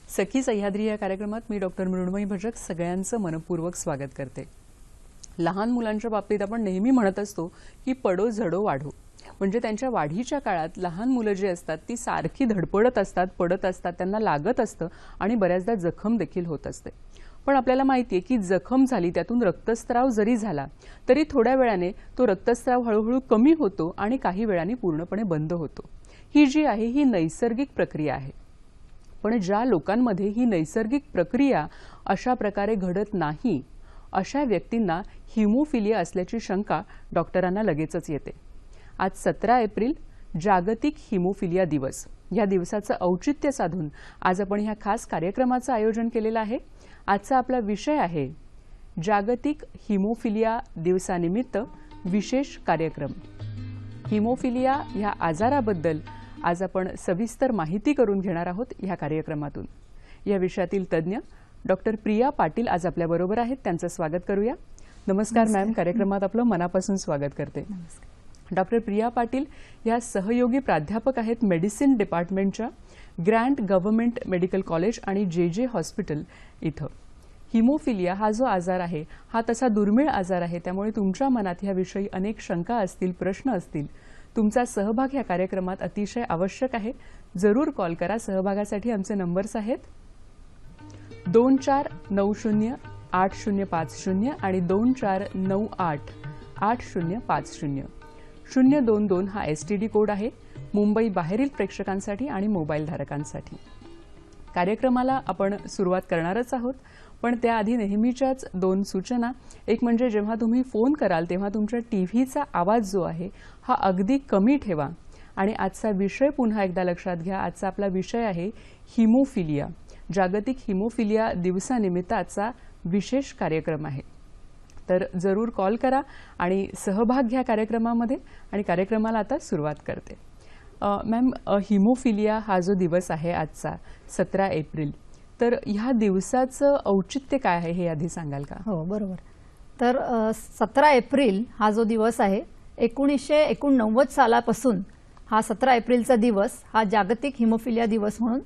सखी सह्याद्री या कार्यक्रमात मी डॉक्टर मृण्मयी भजक सगळ्यांचं मनपूर्वक स्वागत करते। लहान मुलांच्या बाबतीत आपण नेहमी म्हणत असतो की पडो झडो वाढो, म्हणजे त्यांच्या वाढीच्या काळात लहान मुलं जी असतात ती सारखी धडपडत असतात, पडत असतात, त्यांना लागत असतं आणि बऱ्याचदा जखम देखील होत असते। पण आपल्याला माहिती आहे की जखम झाली त्यातून रक्तस्राव जरी झाला तरी थोड्या वेळाने तो रक्तस्राव हळूहळू कमी होतो आणि काही वेळाने पूर्णपणे बंद होतो। ही जी आहे ही नैसर्गिक प्रक्रिया आहे। पण ज्या लोकांमध्ये ही नैसर्गिक प्रक्रिया अशा प्रकारे घडत नाही अशा व्यक्तींना हिमोफिलिया असल्याची शंका डॉक्टरांना लगेचच येते। आज 17 एप्रिल जागतिक हिमोफिलिया दिवस, या दिवसाचं औचित्य साधून आज आपण ह्या खास कार्यक्रमाचं आयोजन केलेलं आहे। आजचा आपला विषय आहे जागतिक हिमोफिलिया दिवसानिमित्त विशेष कार्यक्रम। हिमोफिलिया ह्या आजाराबद्दल आज आपण सविस्तर माहिती करून घेणार आहोत ह्या कार्यक्रमातून। या विषयातील तज्ञ डॉक्टर प्रिया पाटील आज आपल्या बरोबर आहेत, त्यांचं स्वागत करूया। नमस्कार मॅम, कार्यक्रमात आपलं मनापासून स्वागत करते। डॉक्टर प्रिया पाटील या सहयोगी प्राध्यापक आहेत मेडिसिन डिपार्टमेंटच्या ग्रँट गव्हर्नमेंट मेडिकल कॉलेज आणि जे हॉस्पिटल इथं। हिमोफिलिया हा जो आजार आहे हा तसा दुर्मिळ आजार आहे, त्यामुळे तुमच्या मनात ह्याविषयी अनेक शंका असतील, प्रश्न असतील। तुमचा सहभाग या कार्यक्रमात अतिशय आवश्यक आहे। जरूर कॉल करा। सहभागासाठी आमचे नंबर्स आहेत 24908050 आणि 24988050। 022 हा STD कोड आहे मुंबई बाहेरील प्रेक्षकांसाठी आणि मोबाईल धारकांसाठी। कार्यक्रमाला आपण सुरुवात करणारच आहोत, पण त्याआधी नेहमीच्याच दोन सूचना। एक म्हणजे जेव्हा तुम्ही फोन कराल तेव्हा तुमच्या टीव्हीचा आवाज जो आहे हा अगदी कमी ठेवा। आणि आजचा विषय पुन्हा एकदा लक्षात घ्या। आजचा आपला विषय आहे हिमोफिलिया। जागतिक हिमोफिलिया दिवसानिमित्त आजचा विशेष कार्यक्रम आहे। तर जरूर कॉल करा आणि सहभाग घ्या कार्यक्रमामध्ये। आणि कार्यक्रमाला आता सुरुवात करते। मॅम, हिमोफिलिया हा जो दिवस आहे आजचा 17 एप्रिल, तर ह्या दिवसाचं औचित्य काय आहे हे आधी सांगाल का? हो, बरोबर। तर 17 एप्रिल हा जो दिवस आहे 1989 सालापासून हा 17 एप्रिलचा दिवस हा जागतिक हिमोफिलिया दिवस म्हणून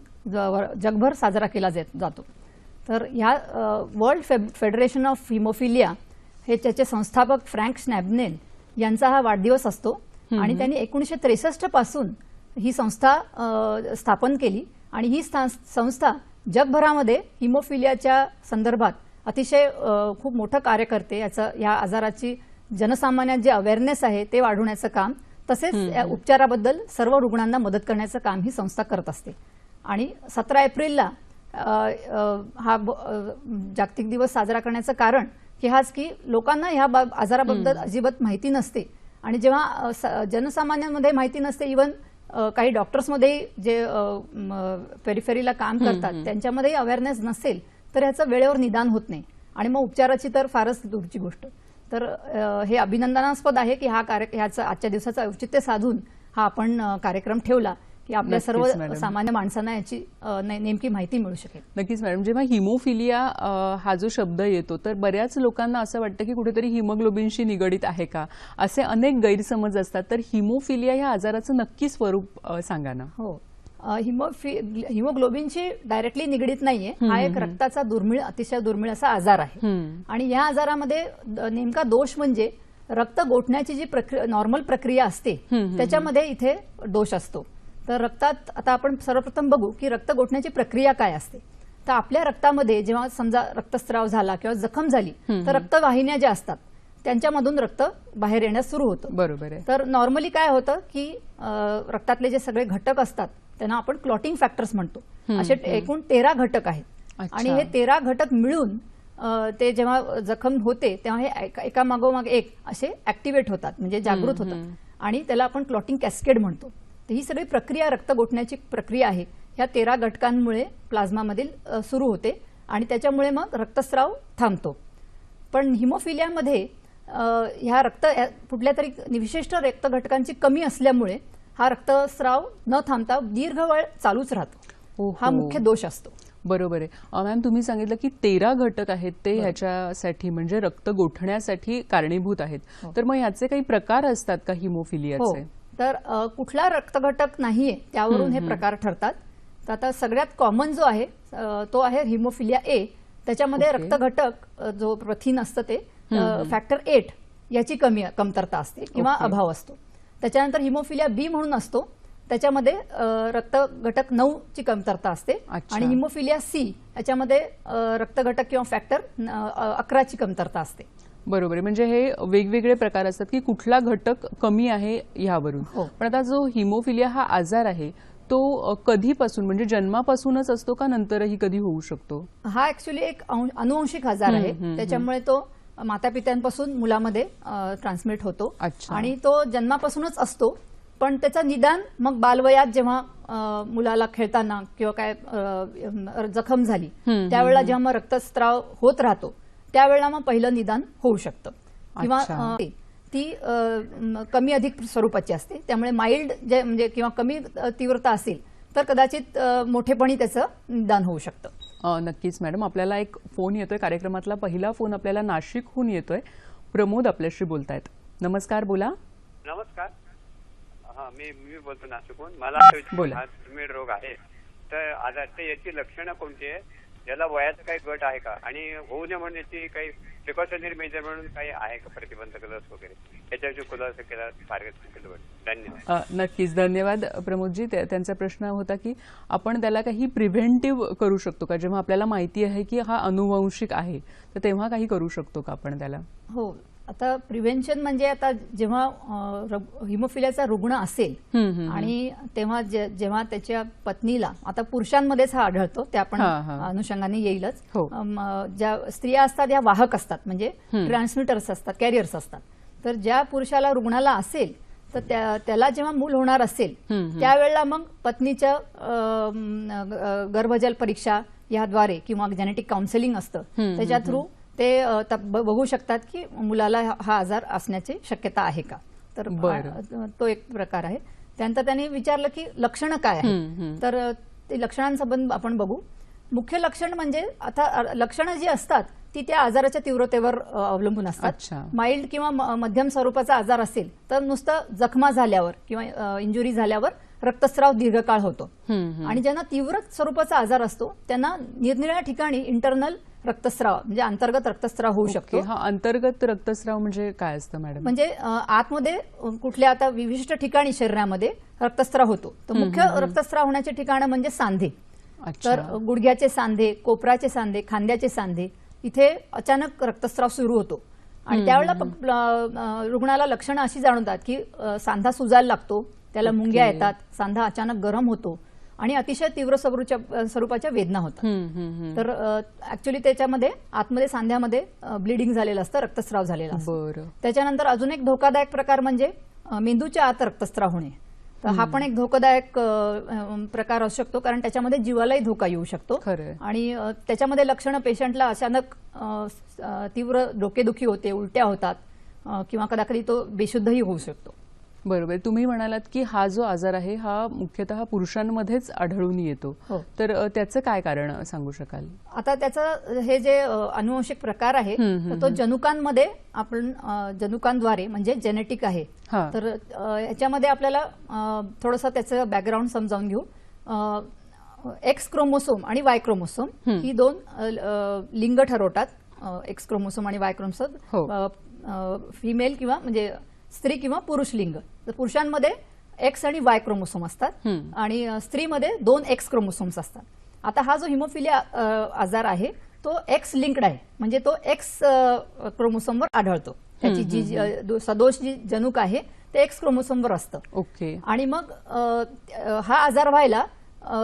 जगभर साजरा केला जातो। तर ह्या वर्ल्ड फेडरेशन ऑफ हिमोफिलिया हे त्याचे संस्थापक फ्रँक स्नॅबनेल यांचा हा वाढदिवस असतो आणि त्यांनी 1963 पासून ही संस्था स्थापन केली आणि ही संस्था जगभरामध्ये हिमोफिलियाच्या संदर्भात अतिशय खूप मोठं कार्य करते। या आजाराची जनसामान्यात जे अवेअरनेस आहे ते वाढवण्याचं काम, तसेच उपचाराबद्दल सर्व रुग्णांना मदत करण्याचं काम ही संस्था करत असते। आणि 17 एप्रिलला हा जागतिक दिवस साजरा करण्याचं कारण हाच की लोकांना ह्या आजाराबद्दल अजिबात माहिती नसते आणि जेव्हा जनसामान्यांमध्ये माहिती नसते, इव्हन काही डॉक्टर्समध्ये जे पेरिफेरीला काम करतात त्यांच्यामध्ये अवेअरनेस नसेल तर ह्याचं वेळेवर निदान होत नाही आणि मग उपचाराची तर फारच दूरची गोष्ट। तर हे अभिनंदनास्पद आहे की ह्याचं आजच्या दिवसाचं औचित्य साधून हा आपण कार्यक्रम ठेवला की आपल्या सर्व सामान्य माणसांना याची नेमकी माहिती मिळू शकेल। नक्कीच मॅडम, जेव्हा हिमोफिलिया हा जो शब्द येतो तर बऱ्याच लोकांना असं वाटतं की कुठेतरी हिमोग्लोबिनशी निगडित आहे का, असे अनेक गैरसमज असतात। तर हिमोफिलिया या आजाराचं नक्की स्वरूप सांगा ना। हो, हिमोग्लोबिनशी डायरेक्टली निगडित नाहीये। हा एक रक्ताचा दुर्मिळ, अतिशय दुर्मिळ असा आजार आहे आणि या आजारामध्ये नेमका दोष म्हणजे रक्त गोठण्याची जी नॉर्मल प्रक्रिया असते त्याच्यामध्ये इथे दोष असतो। तर रक्तात आता आपण सर्वप्रथम बघू की रक्त गोठण्याची प्रक्रिया काय असते। तर आपल्या रक्तामध्ये जेव्हा समजा रक्तस्राव झाला किंवा जखम झाली तर रक्तवाहिन्या ज्या असतात त्यांच्यामधून रक्त बाहेर येण्यास सुरू होतं। बरोबर आहे। तर नॉर्मली काय होतं की रक्तातले जे सगळे घटक असतात त्यांना आपण क्लॉटिंग फॅक्टर्स म्हणतो। असे एकूण 13 घटक आहेत आणि हे 13 घटक मिळून ते जेव्हा जखम होते तेव्हा हे एकामागोमाग एक असे ऍक्टिव्हेट होतात, म्हणजे जागृत होतात आणि त्याला आपण क्लॉटिंग कॅस्केड म्हणतो। तर ही सगळी प्रक्रिया, रक्त गोठण्याची प्रक्रिया आहे, ह्या 13 घटकांमुळे प्लाझ्मामधील सुरू होते आणि त्याच्यामुळे मग रक्तस्राव थांबतो। पण हिमोफिलियामध्ये ह्या कुठल्या तरी विशिष्ट रक्त घटकांची कमी असल्यामुळे हा रक्तस्राव न थांबता दीर्घ वेळ चालूच राहतो। हा मुख्य दोष असतो। बरोबर आहे मॅम, तुम्ही सांगितलं की 13 घटक आहेत ते ह्याच्यासाठी म्हणजे रक्त गोठण्यासाठी कारणीभूत आहेत। तर मग ह्याचे काही प्रकार असतात का हिमोफिलियाचे? तर कुठला रक्तघटक नाहीये त्यावरून हे प्रकार ठरतात। तर आता सगळ्यात कॉमन जो आहे तो आहे हिमोफिलिया ए. त्याच्यामध्ये ओके. रक्तघटक जो प्रथिन असतं ते फॅक्टर 8 याची कमतरता असते किंवा ओके. अभाव असतो. त्याच्यानंतर हिमोफिलिया बी म्हणून असतो, त्याच्यामध्ये रक्तघटक 9 ची कमतरता असते. अच्छा. आणि हिमोफिलिया सी याच्यामध्ये रक्तघटक किंवा फॅक्टर 11 ची कमतरता असते. बरोबर आहे. म्हणजे हे वेगवेगळे प्रकार असतात की कुठला घटक कमी आहे ह्यावरून. हो. पण आता जो हिमोफिलिया हा आजार आहे तो कधीपासून म्हणजे जन्मापासूनच असतो का नंतरही कधी होऊ शकतो? हा ऍक्च्युली एक अनुवंशिक आजार आहे. त्याच्यामुळे तो मातापित्यांपासून मुलामध्ये ट्रान्समिट होतो. अच्छा. आणि तो जन्मापासूनच असतो, पण त्याचं निदान मग बालवयात जेव्हा मुलाला खेळताना किंवा काय जखम झाली त्यावेळेला जेव्हा मग रक्तस्राव होत राहतो त्यावेळेला मग पहिलं निदान होऊ शकतं. किंवा अच्छा. ती कमी अधिक स्वरूपाची असते. त्यामुळे माइल्ड जे म्हणजे किंवा कमी तीव्रता असेल तर कदाचित मोठेपणी त्याचं निदान होऊ शकतं. नक्कीच मॅडम. आपल्याला एक फोन येतोय, कार्यक्रमातला पहिला फोन आपल्याला नाशिकहून येतोय. प्रमोद आपल्याशी बोलतायत. नमस्कार, बोला. नमस्कार. हा, मी बोलतो नाशिकहून. मला बोला. हा दुर्मिळ रोग आहे, तर आजार याची लक्षणं कोणती आहे? याला वयाचा काही गट आहे का? आणि होऊ नये म्हणून याची काही प्रिकॉशनरी मेजर म्हणून काही आहे का, प्रतिबंधक लस वगैरे? याच्याविषयी खुलासा केला फार केलं. धन्यवाद. नक्कीच, धन्यवाद प्रमोदजी. त्यांचा प्रश्न होता की आपण त्याला काही प्रिव्हेंटिव्ह करू शकतो का? जेव्हा आपल्याला माहिती आहे की हा अनुवंशिक आहे तर तेव्हा काही करू शकतो का आपण त्याला? हो. आता प्रिव्हेन्शन म्हणजे आता जेव्हा हिमोफिलियाचा रुग्ण असेल आणि तेव्हा जेव्हा त्याच्या पत्नीला, आता पुरुषांमध्येच हा आढळतो त्या आपण अनुषंगाने येईलच. हो. ज्या स्त्रिया असतात या वाहक असतात, म्हणजे ट्रान्समिटर्स असतात, कॅरियर्स असतात. तर ज्या पुरुषाला रुग्णाला असेल तर त्याला जेव्हा मूल होणार असेल त्यावेळेला मग पत्नीच्या गर्भजल परीक्षा याद्वारे किंवा जेनेटिक काउन्सिलिंग असतं त्याच्या थ्रू ते बघू शकतात की मुलाला हा आजार असण्याची शक्यता आहे का. तर तो एक प्रकार आहे. त्यानंतर त्यांनी विचारलं की लक्षणं काय आहेत, तर ते लक्षणांसंबंध आपण बघू. मुख्य लक्षण म्हणजे आता लक्षणं जी असतात ती त्या आजाराच्या तीव्रतेवर अवलंबून असतात. माइल्ड किंवा मध्यम स्वरूपाचा आजार असेल तर नुसतं जखमा झाल्यावर किंवा इंजुरी झाल्यावर रक्तस्राव दीर्घकाळ होतो. आणि ज्यांना तीव्र स्वरूपाचा आजार असतो त्यांना निरनिराळ्या ठिकाणी इंटरनल रक्तस्राव म्हणजे अंतर्गत रक्तस्राव होऊ शकतो. हा अंतर्गत रक्तस्राव म्हणजे काय असतं मॅडम? म्हणजे आतमध्ये कुठल्या आता विशिष्ट ठिकाणी शरीरामध्ये रक्तस्राव होतो. तर मुख्य रक्तस्राव होण्याचे ठिकाणं म्हणजे सांधे. तर गुडघ्याचे सांधे, कोपराचे सांधे, खांद्याचे सांधे इथे अचानक रक्तस्राव सुरू होतो. आणि त्यावेळेला रुग्णाला लक्षणं अशी जाणवतात की सांधा सुजायला लागतो, त्याला मुंग्या येतात, सांधा अचानक गरम होतो आणि अतिशय तीव्र स्वरूपाच्या वेदना होतात. तर ऍक्च्युली त्याच्यामध्ये आतमध्ये सांध्यामध्ये ब्लिडिंग झालेलं असतं, रक्तस्राव झालेला असतो. त्याच्यानंतर अजून एक धोकादायक प्रकार म्हणजे मेंदूच्या आत रक्तस्राव होणे. तर हा पण एक धोकादायक प्रकार असू शकतो, कारण त्याच्यामध्ये जीवालाही धोका येऊ शकतो. आणि त्याच्यामध्ये लक्षणं पेशंटला अचानक तीव्र डोकेदुखी होते, उलट्या होतात किंवा कदाकधी तो बेशुद्धही होऊ शकतो. बरोबर. तुम्ही म्हणालात की हा जो आजार आहे हा मुख्यतः पुरुषांमध्येच आढळून येतो. तर त्याचं काय कारण सांगू शकाल? आता त्याचं हे जे अनुवंशिक प्रकार आहे तो जनुकांमध्ये आपण जनुकांद्वारे म्हणजे जेनेटिक आहे. तर याच्यामध्ये आपल्याला थोडंसं त्याचं बॅकग्राऊंड समजावून घेऊ. एक्स क्रोमोसोम आणि वाय क्रोमोसोम ही दोन लिंग ठरवतात. एक्स क्रोमोसोम आणि वाय क्रोमोसोम फिमेल किंवा म्हणजे स्त्री किंवा पुरुष लिंग. तर पुरुषांमध्ये एक्स आणि वाय क्रोमोसोम असतात आणि स्त्रीमध्ये 2 एक्स क्रोमोसोम्स असतात. आता हा जो हिमोफिलिया आजार आहे तो एक्स लिंक्ड आहे, म्हणजे तो एक्स क्रोमोसोमवर आढळतो. त्याची जी सदोष जी जनुक आहे ते एक्स क्रोमोसोमवर असतं. ओके. आणि मग हा आजार व्हायला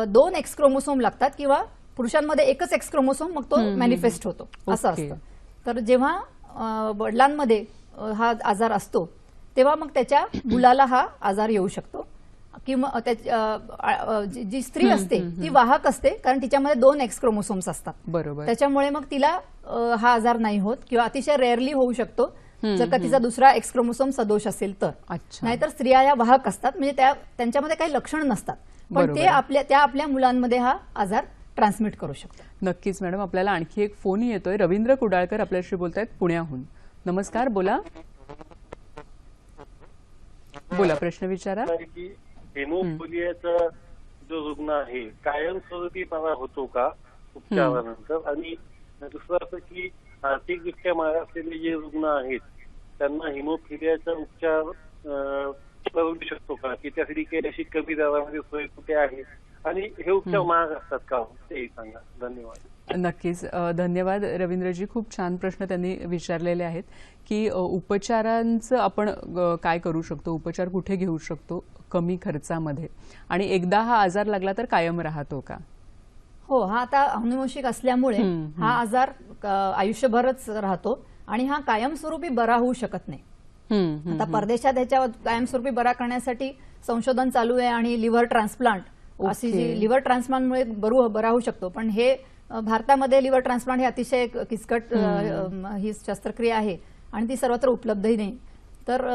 2 एक्स क्रोमोसोम लागतात किंवा पुरुषांमध्ये एकच एक्स क्रोमोसोम मग तो मॅनिफेस्ट होतो असं असतं. तर जेव्हा वडिलांमध्ये हा आजार असतो तेव्हा मग त्याच्या मुलाला हा आजार येऊ शकतो. किंवा जी स्त्री असते ती वाहक असते, कारण तिच्यामध्ये 2 एक्स क्रोमोसोम्स असतात. बरोबर. त्याच्यामुळे मग तिला हा आजार नाही होत किंवा अतिशय रेअरली होऊ शकतो जर का तिचा दुसरा एक्स क्रोमोसोम सदोष असेल तर. नाहीतर स्त्रिया या वाहक असतात, म्हणजे त्यांच्यामध्ये काही लक्षण नसतात, पण ते आपल्या मुलांमध्ये हा आजार ट्रान्समिट करू शकतात. नक्कीच मॅडम. आपल्याला आणखी एक फोन येतोय. रवींद्र कुडाळकर आपल्याशी बोलतायत पुण्याहून. नमस्कार, बोला. बोला, प्रश्न विचारा. हिमोफिलियाचा जो रुग्ण आहे कायमस्वरूपी होतो का, उपचारानंतर. आणि दुसरं असं की आर्थिकदृष्ट्या मागे असलेले जे रुग्ण आहेत त्यांना हिमोफिलियाचा उपचार करू शकतो का, की त्यासाठी काही अशी कमी दरामध्ये सोय कुठे आहे आणि हे उपचार महाग असतात का, तेही सांगा. धन्यवाद. नक्कीच. धन्यवाद रवींद्रजी. खूप छान प्रश्न त्यांनी विचारलेले आहेत की उपचारांचं आपण काय करू शकतो, उपचार कुठे घेऊ शकतो कमी खर्चामध्ये, आणि एकदा हा आजार लागला तर कायम राहतो का? हो, हा आता अनुवंशिक असल्यामुळे हा आजार आयुष्यभरच राहतो आणि हा कायमस्वरूपी बरा होऊ शकत नाही. आता परदेशात ह्याच्या कायमस्वरूपी बरा करण्यासाठी संशोधन चालू आहे आणि लिव्हर ट्रान्सप्लांट अशी जी लिव्हर ट्रान्सप्लांटमुळे बरा होऊ शकतो. पण हे भारतामध्ये लिव्हर ट्रान्सप्लांट हे अतिशय किचकट ही शस्त्रक्रिया आहे आणि ती सर्वत्र उपलब्धही नाही. तर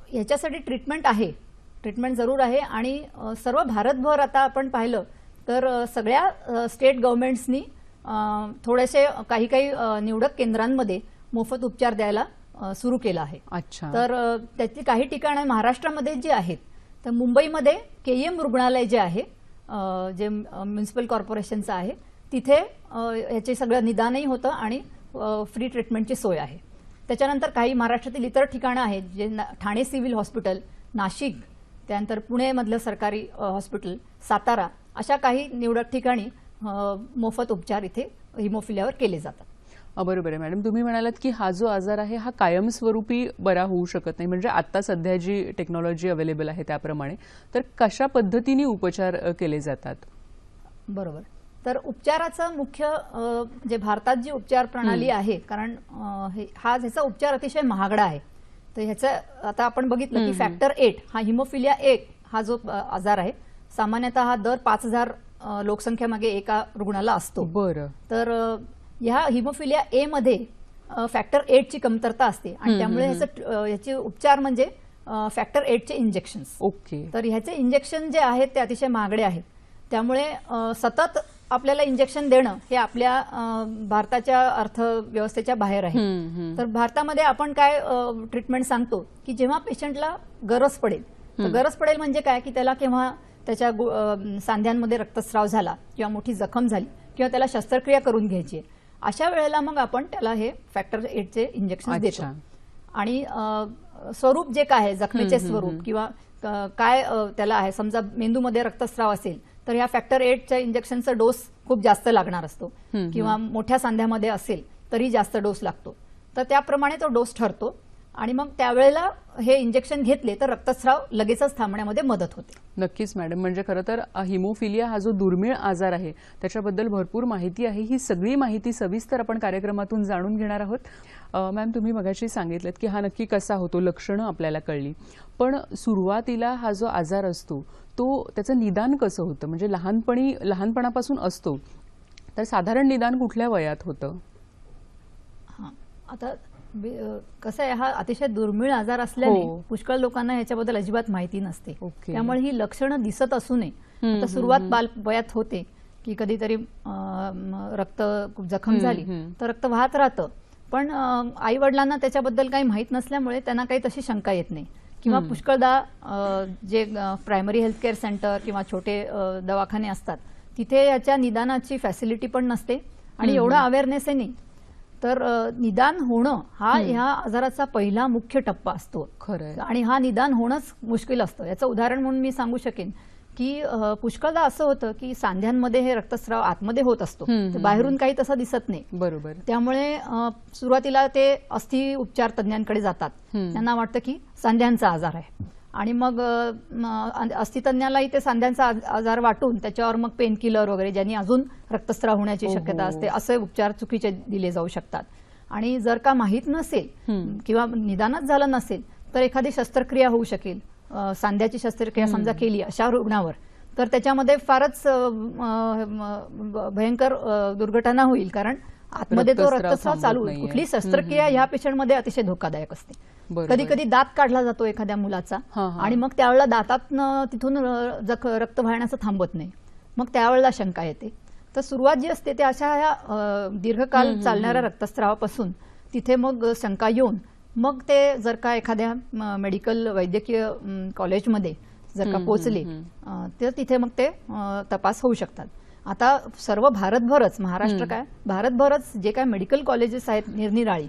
ह्याच्यासाठी ट्रीटमेंट जरूर आहे आणि सर्व भारतभर आता आपण पाहिलं तर सगळ्या स्टेट गव्हर्नमेंट्सनी थोडेसे काही निवडक केंद्रांमध्ये मोफत उपचार द्यायला सुरू केलं आहे. अच्छा. तर त्याची काही ठिकाणं महाराष्ट्रामध्ये जी आहेत, तर मुंबईमध्ये KEM रुग्णालय जे आहे, जे म्युनिसिपल कॉर्पोरेशनचं आहे, तिथे ह्याचे सगळं निदानही होतं आणि फ्री ट्रीटमेंटची सोय आहे. त्याच्यानंतर काही महाराष्ट्रातील इतर ठिकाणं आहेत, जे ठाणे सिव्हिल हॉस्पिटल, नाशिक, त्यानंतर पुणेमधलं सरकारी हॉस्पिटल, सातारा, अशा काही निवडक ठिकाणी मोफत उपचार इथे हिमोफिलियावर केले जातात. बरोबर आहे मॅडम. तुम्ही म्हणालात की हा जो आजार आहे हा कायमस्वरूपी बरा होऊ शकत नाही, म्हणजे आता सध्या जी टेक्नॉलॉजी अवेलेबल आहे त्याप्रमाणे. तर कशा पद्धतीने उपचार केले जातात? बरोबर. तर उपचाराचं मुख्य जे भारतात जी उपचार प्रणाली आहे, कारण ह्याचा उपचार अतिशय महागडा आहे. तर ह्याचं आता आपण बघितलं की फॅक्टर 8 हा हिमोफिलिया 1 हा जो आजार आहे, सामान्यतः हा दर 5000 लोकसंख्येमागे एका रुग्णाला असतो. बरं. तर ह्या हिमोफिलिया ए मध्ये फॅक्टर 8 ची कमतरता असते आणि त्यामुळे ह्याचे उपचार म्हणजे फॅक्टर 8 चे इंजेक्शन्स. ओके. तर ह्याचे इंजेक्शन जे आहेत ते अतिशय महागडे आहेत. त्यामुळे सतत आपल्याला इंजेक्शन देणं हे आपल्या भारताच्या अर्थव्यवस्थेच्या बाहेर आहे. तर भारतामध्ये आपण काय ट्रीटमेंट सांगतो की जेव्हा पेशंटला गरज पडेल म्हणजे काय की त्याला केव्हा त्याच्या सांध्यांमध्ये रक्तस्राव झाला किंवा मोठी जखम झाली किंवा त्याला शस्त्रक्रिया करून घ्यायची आहे, अशा वेळेला मग आपण त्याला हे फॅक्टर 8 चे इंजेक्शन देतो. आणि स्वरूप जे काय आहे, जखमेचे स्वरूप किंवा काय त्याला आहे, समजा मेंदूमध्ये रक्तस्राव असेल तर ह्या फॅक्टर 8 च्या इंजेक्शनचा डोस खूप जास्त लागणार असतो, किंवा मोठ्या सांध्यामध्ये असेल तरी जास्त डोस लागतो. तर त्याप्रमाणे तो डोस ठरतो आणि मग त्यावेळेला हे इंजेक्शन घेतले तर रक्तस्राव लगेचच थांबण्यामध्ये मदत होते. नक्कीच मॅडम. म्हणजे खरं तर हिमोफिलिया हा जो दुर्मिळ आजार आहे त्याच्याबद्दल भरपूर माहिती आहे. ही सगळी माहिती सविस्तर आपण कार्यक्रमातून जाणून घेणार आहोत. मॅम, तुम्ही मगाशी सांगितलं की हा नक्की कसा होतो, लक्षणं आपल्याला कळली, पण सुरुवातीला हा जो आजार असतो तो त्याचं निदान कसं होतं? म्हणजे लहानपणापासून असतो तर साधारण निदान कुठल्या वयात होतं? आता कसं आहे, हा अतिशय दुर्मिळ आजार असल्याने पुष्कळ लोकांना याच्याबद्दल अजिबात माहिती नसते. त्यामुळे ही लक्षणं दिसत असू नये. आता सुरुवात बालवयात होते की कधीतरी रक्त जखम झाली तर रक्त वाहत राहतं, पण आई वडिलांना त्याच्याबद्दल काही माहीत नसल्यामुळे त्यांना काही तशी शंका येत नाही. किंवा पुष्कळदा जे प्रायमरी हेल्थ केअर सेंटर किंवा छोटे दवाखाने असतात तिथे याच्या निदानाची फॅसिलिटी पण नसते आणि एवढा अवेअरनेसही नाही. तर निदान होणं हा ह्या आजाराचा पहिला मुख्य टप्पा असतो. खरं. आणि हा निदान होणंच मुश्किल असतं. याचं उदाहरण म्हणून मी सांगू शकेन की पुष्कळदा असं होतं की सांध्यांमध्ये हे रक्तस्राव आतमध्ये होत असतो, बाहेरून काही तसं दिसत नाही. बरोबर. त्यामुळे सुरुवातीला ते अस्थि उपचार तज्ञांकडे जातात. त्यांना वाटतं की सांध्यांचा आजार आहे आणि मग अस्थितज्ञालाही ते सांध्यांचा आजार वाटून त्याच्यावर मग पेन किलर वगैरे, ज्यांनी अजून रक्तस्राव होण्याची शक्यता असते, असे उपचार चुकीचे दिले जाऊ शकतात. आणि जर का माहीत नसेल किंवा निदानच झालं नसेल तर एखादी शस्त्रक्रिया होऊ शकेल. सांध्याची शस्त्रक्रिया समजा केली अशा रुग्णावर तर त्याच्यामध्ये फारच भयंकर दुर्घटना होईल, कारण आतमध्ये तो रक्तस्राव चालू. कुठली शस्त्रक्रिया ह्या पेशंटमध्ये अतिशय धोकादायक असते. कधी कधी दात काढला जातो एखाद्या मुलाचा आणि मग त्यावेळेला दातातनं तिथून रक्त वाहण्याचं थांबत नाही, मग त्यावेळेला शंका येते. तर सुरुवात जी असते ते अशा ह्या दीर्घकाल चालणाऱ्या रक्तस्रावापासून तिथे मग शंका येऊन मग ते जर का एखाद्या मेडिकल वैद्यकीय कॉलेजमध्ये जर का पोहोचले तर तिथे मग ते तपास होऊ शकतात. आता सर्व भारतभरच, महाराष्ट्र काय भारतभरच जे काय मेडिकल कॉलेजेस आहेत निरनिराळी,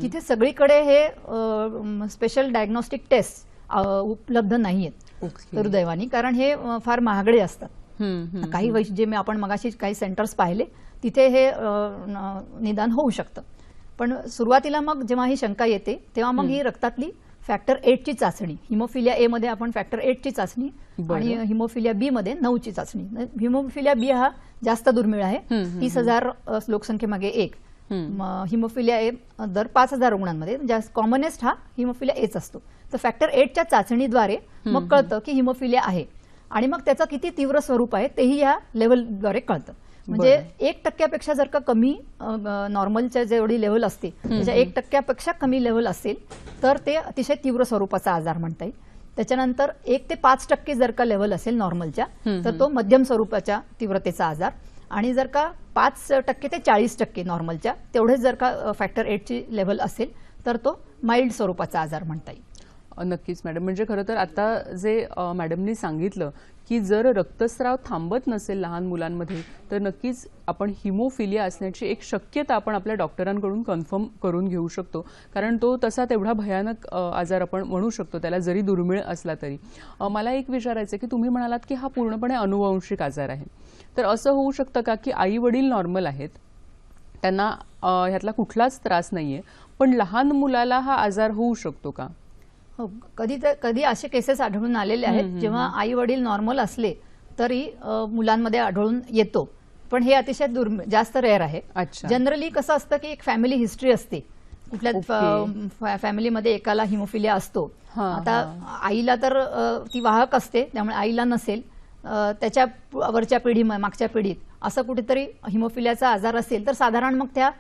तिथे सगळीकडे हे स्पेशल डायग्नोस्टिक टेस्ट उपलब्ध नाहीयेत दुर्दैवानी, कारण हे फार महागडे असतात. काही जे मी आपण मगाशी काही सेंटर्स पाहिले तिथे हे निदान होऊ शकतं. पण सुरुवातीला मग जेव्हा ही शंका येते तेव्हा मग ही रक्तातली फॅक्टर 8 ची चाचणी, हिमोफिलिया ए मध्ये आपण फॅक्टर 8 ची चाचणी आणि हिमोफिलिया बी मध्ये 9 ची चाचणी. हिमोफिलिया बी हा जास्त दुर्मिळ आहे, 30,000 लोकसंख्येमागे एक. हिमोफिलिया ए दर 5,000 रुग्णांमध्ये कॉमनेस्ट हा हिमोफिलिया एच असतो. तर फॅक्टर 8च्या चाचणीद्वारे मग कळतं की हिमोफिलिया आहे, आणि मग त्याचं किती तीव्र स्वरूप आहे तेही या लेव्हलद्वारे कळतं. म्हणजे 1% जर का कमी नॉर्मलच्या जेवढी लेव्हल असते त्याच्या 1% कमी लेव्हल असेल तर ते अतिशय तीव्र स्वरूपाचा आजार म्हणता येईल. त्याच्यानंतर 1 ते 5% जर का लेव्हल असेल नॉर्मलच्या तर तो मध्यम स्वरूपाच्या तीव्रतेचा आजार, आणि जर का 5% ते 40% नॉर्मलच्या तेवढेच जर का फॅक्टर 8 ची लेव्हल असेल तर तो माइल्ड स्वरूपाचा आजार म्हणता येईल. नक्कीच मॅडम. म्हणजे खरं तर आता जे मॅडमनी सांगितलं की जर रक्तस्राव थांबत नसेल लहान मुलांमध्ये तर नक्कीच आपण हिमोफिलिया असण्याची एक शक्यता आपण आपल्या डॉक्टरांकडून कन्फर्म करून घेऊ शकतो, कारण तो तसा तेवढा भयानक आजार आपण म्हणू शकतो त्याला, जरी दुर्मिळ असला तरी. मला एक विचारायचं की तुम्ही म्हणालात की हा पूर्णपणे अनुवंशिक आजार आहे, तर असं होऊ शकतं का की आई वडील नॉर्मल आहेत, त्यांना ह्यातला कुठलाच त्रास नाहीये, पण लहान मुलाला हा आजार होऊ शकतो का? हो, कधी असे केसेस आढळून आलेले आहेत जेव्हा आई वडील नॉर्मल असले तरी मुलांमध्ये आढळून येतो, पण हे अतिशय जास्त रेअर आहे. जनरली कसं असतं की एक फॅमिली हिस्ट्री असते, कुठल्या फॅमिलीमध्ये एकाला हिमोफिलिया असतो. आता आईला तर ती वाहक असते त्यामुळे आईला नसेल, त्याच्या वरच्या पिढी मागच्या पिढीत असं कुठेतरी हिमोफिलियाचा आजार असेल तर साधारण मग त्या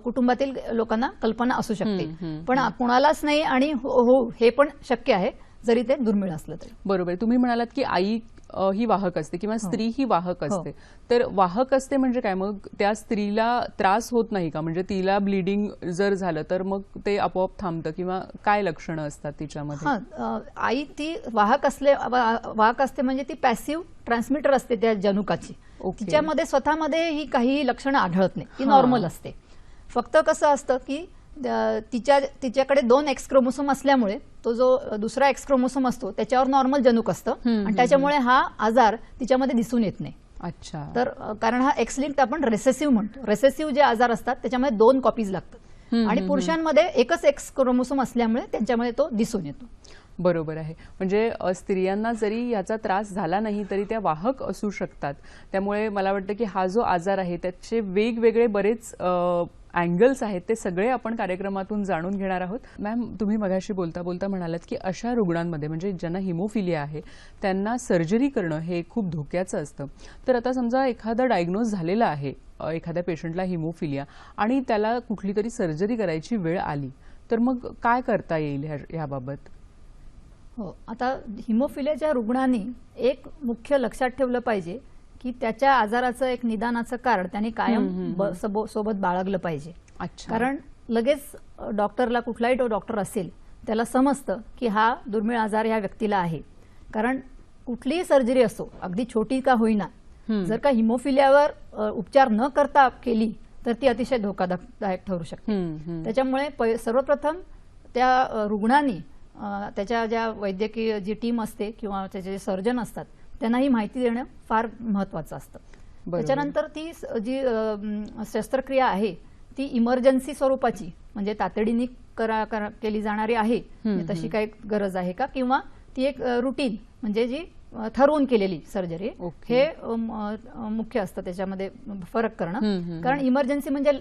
कुटुंबातील लोकांना कल्पना असू शकते, पण कुणालाच नाही आणि हो हे पण शक्य आहे जरी ते दुर्मिळ असलं तरी. बरोबर. तुम्ही म्हणालात की आई ही वाहक असते किंवा स्त्री ही वाहक असते, तर वाहक असते म्हणजे काय, मग त्या स्त्रीला त्रास होत नाही का? म्हणजे तिला ब्लिडिंग जर झालं तर मग ते आपोआप थांबतं किंवा काय लक्षणं असतात तिच्यामध्ये? आई ती वाहक असते म्हणजे ती पॅसिव्ह ट्रान्समिटर असते त्या जनुकाची. तिच्यामध्ये स्वतःमध्ये ही काही लक्षणं आढळत नाही, ती नॉर्मल असते. फक्त कसं असतं की तिच्याकडे 2 एक्स क्रोमोसोम असल्यामुळे तो जो दुसरा एक्स क्रोमोसोम असतो त्याच्यावर नॉर्मल जनुक असतं आणि त्याच्यामुळे हा आजार तिच्यामध्ये दिसून येत नाही. अच्छा. तर कारण हा एक्स लिंक्ड आपण रेसेसिव्ह म्हणतो. रेसेसिव्ह जे आजार असतात त्याच्यामध्ये 2 कॉपीज लागतात आणि पुरुषांमध्ये एकच एक्स क्रोमोसोम असल्यामुळे त्यांच्यामध्ये तो दिसून येतो. बरोबर आहे. म्हणजे स्त्रियांना जरी याचा त्रास झाला नाही तरी त्या वाहक असू शकतात. त्यामुळे मला वाटतं की हा जो आजार आहे त्याचे वेगवेगळे बरेच अँगल्स आहेत ते सगळे आपण कार्यक्रमातून जाणून घेणार आहोत. मॅम, तुम्ही मगाशी बोलता बोलता म्हणालात की अशा रुग्णांमध्ये म्हणजे ज्यांना हिमोफिलिया आहे त्यांना सर्जरी करणं हे खूप धोक्याचं असतं. तर आता समजा एखादा डायग्नोज झालेला आहे एखाद्या पेशंटला हिमोफिलिया आणि त्याला कुठली तरी सर्जरी करायची वेळ आली तर मग काय करता येईल याबाबत? हो, आता हिमोफिलियाच्या रुग्णांनी एक मुख्य लक्षात ठेवलं पाहिजे की त्याच्या आजाराचं एक निदानाचं कार्ड त्याने कायम सोबत बाळगलं पाहिजे. कारण लगेच डॉक्टरला, कुठलाही डॉक्टर असेल त्याला समजतं की हा दुर्मिळ आजार या व्यक्तीला आहे. कारण कुठलीही सर्जरी असो, अगदी छोटी का होईना, जर का हिमोफिलियावर उपचार न करता केली तर ती अतिशय धोकादायक ठरू शकते. त्याच्यामुळे सर्वप्रथम त्या रुग्णांनी त्याच्या ज्या वैद्यकीय जी टीम असते किंवा त्याचे जे सर्जन असतात त्यांना ही माहिती देणं फार महत्वाचं असतं. त्याच्यानंतर ती जी शस्त्रक्रिया आहे ती इमर्जन्सी स्वरूपाची, म्हणजे तातडीने केली जाणारी आहे, तशी काही गरज आहे का, किंवा ती एक रुटीन म्हणजे जी ठरवून केलेली सर्जरी, हे मुख्य असतं त्याच्यामध्ये फरक करणं. कारण इमर्जन्सी म्हणजे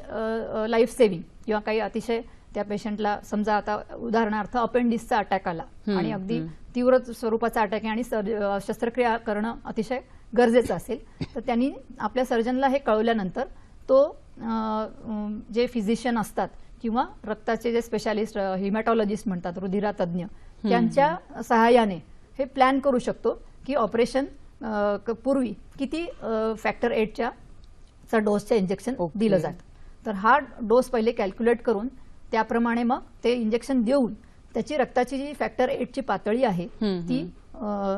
लाईफ सेव्हिंग किंवा काही अतिशय त्या पेशंटला, समजा आता उदाहरणार्थ अपेंडिक्सचा अटॅक आला आणि अगदी तीव्र स्वरूपाचा अटॅक आहे आणि शस्त्रक्रिया करणं अतिशय गरजेचं असेल तर त्यांनी आपल्या सर्जनला हे कळवल्यानंतर तो जे फिजिशियन असतात किंवा रक्ताचे जे स्पेशालिस्ट, हिमॅटॉलॉजिस्ट म्हणतात, रुधिरातज्ञ, त्यांच्या सहाय्याने हे प्लॅन करू शकतो की ऑपरेशन पूर्वी किती फॅक्टर 8च्या डोसचं इंजेक्शन दिलं जातं. तर हा डोस पहिले कॅल्क्युलेट करून त्याप्रमाणे मग ते इंजेक्शन देऊन त्याची रक्ताची जी फॅक्टर 8ची पातळी आहे ती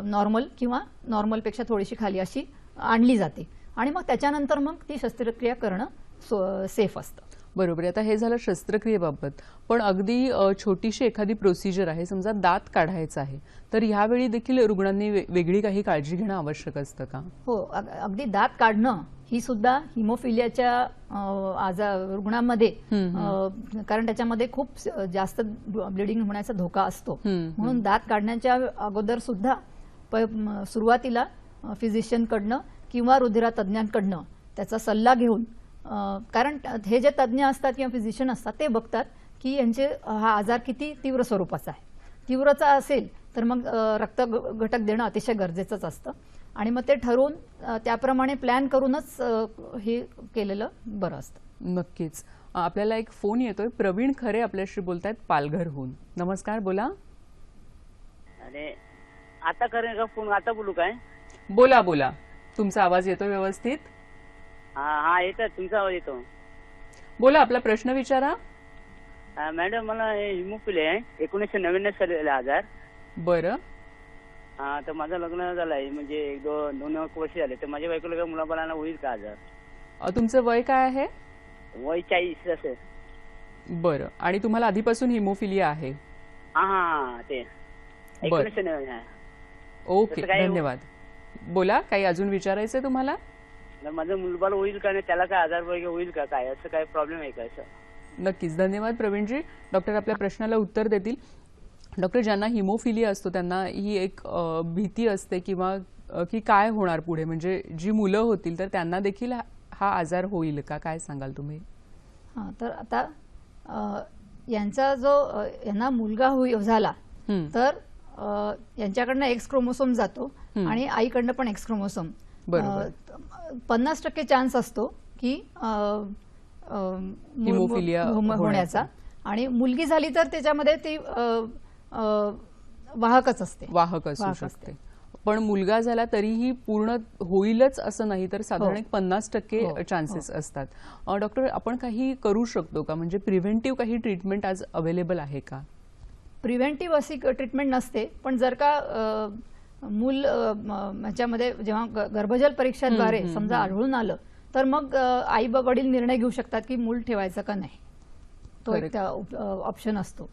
नॉर्मल किंवा नॉर्मलपेक्षा थोडीशी खाली अशी आणली जाते आणि मग त्याच्यानंतर मग ती शस्त्रक्रिया करणं सेफ असतं. बरोबर आहे. आता हे झालं शस्त्रक्रियेबाबत, पण अगदी छोटीशी एखादी प्रोसिजर आहे, समजा दात काढायचा आहे, तर ह्यावेळी देखील रुग्णांनी वेगळी काही काळजी घेणं आवश्यक असतं का? हो, अगदी दात काढणं ही सुद्धा हिमोफिलियाच्या रुग्णांमध्ये कारण त्याच्यामध्ये खूप जास्त ब्लिडिंग होण्याचा धोका असतो, म्हणून दात काढण्याच्या अगोदर सुद्धा सुरुवातीला फिजिशियनकडनं किंवा रुधिरातज्ञांकडनं त्याचा सल्ला घेऊन, कारण हे जे तज्ज्ञ असतात किंवा फिजिशियन असतात ते बघतात की यांचे हा आजार किती तीव्र स्वरूपाचा आहे. तीव्रचा असेल तर मग रक्त घटक देणं अतिशय गरजेचंच असतं आणि मग ते ठरवून त्याप्रमाणे प्लॅन करूनच हे केलेलं बरं असतं. नक्कीच. आपल्याला एक फोन येतोय. प्रवीण खरे आपल्याशी बोलतायत पालघरहून. नमस्कार, बोला. अरे आता करेन का फोन, आता बोलू काय? बोला बोला, तुमचा आवाज येतो व्यवस्थित. हा येतो, तुमचा आवाज येतो. बोला, आपला प्रश्न विचारा. मॅडम मला हिमोफिलिया आहे, 1999 साली आजार. बरं. हा, तर माझं लग्न झालंय म्हणजे 2 वर्ष झाले, तर माझ्या बायकोला काय मुलाबाळांना होईल का आजार? तुमचं वय काय आहे? वय 40 असेल. बरं. आणि तुम्हाला आधीपासून हिमोफिलिया आहे? हा ते 1999. ओके, तसं काय धन्यवाद. बोला, काही अजून विचारायचंय तुम्हाला? माझं मुलबाळ होईल का, नाही त्याला काय आजार वगैरे होईल का, काय असं काय प्रॉब्लेम आहे का असं? नक्कीच, धन्यवाद प्रवीणजी. डॉक्टर आपल्या प्रश्नाला उत्तर देतील. डॉक्टर, ज्यांना हिमोफिलिया असतो त्यांना ही एक भीती असते किंवा की काय होणार पुढे, म्हणजे जी मुलं होतील तर त्यांना देखील हा आजार होईल का, काय सांगाल तुम्ही? हां, तर आता यांचा जो यांना मुलगा झाला तर यांच्याकडनं एक्स क्रोमोसोम जातो आणि आईकडनं पण एक्स क्रोमोसोम. 50% चान्स असतो की हिमोफिलिया होण्याचा, आणि मुलगी झाली तर त्याच्यामध्ये ती वाहकच असते, वाहक असू शकते. पण मुलगा झाला तरीही पूर्ण होईलच असं नाही, तर साधारण 50% चान्सेस असतात. डॉक्टर, आपण काही करू शकतो का, म्हणजे प्रिव्हेंटिव्ह काही ट्रीटमेंट आज अवेलेबल आहे का? प्रिव्हेंटिव्ह अशी ट्रीटमेंट नसते, पण जर का मूल ह्याच्यामध्ये जेव्हा गर्भजल परीक्षेद्वारे समजा आढळून आलं तर मग आई वडील निर्णय घेऊ शकतात की मूल ठेवायचं का नाही. तो एक ऑप्शन असतो.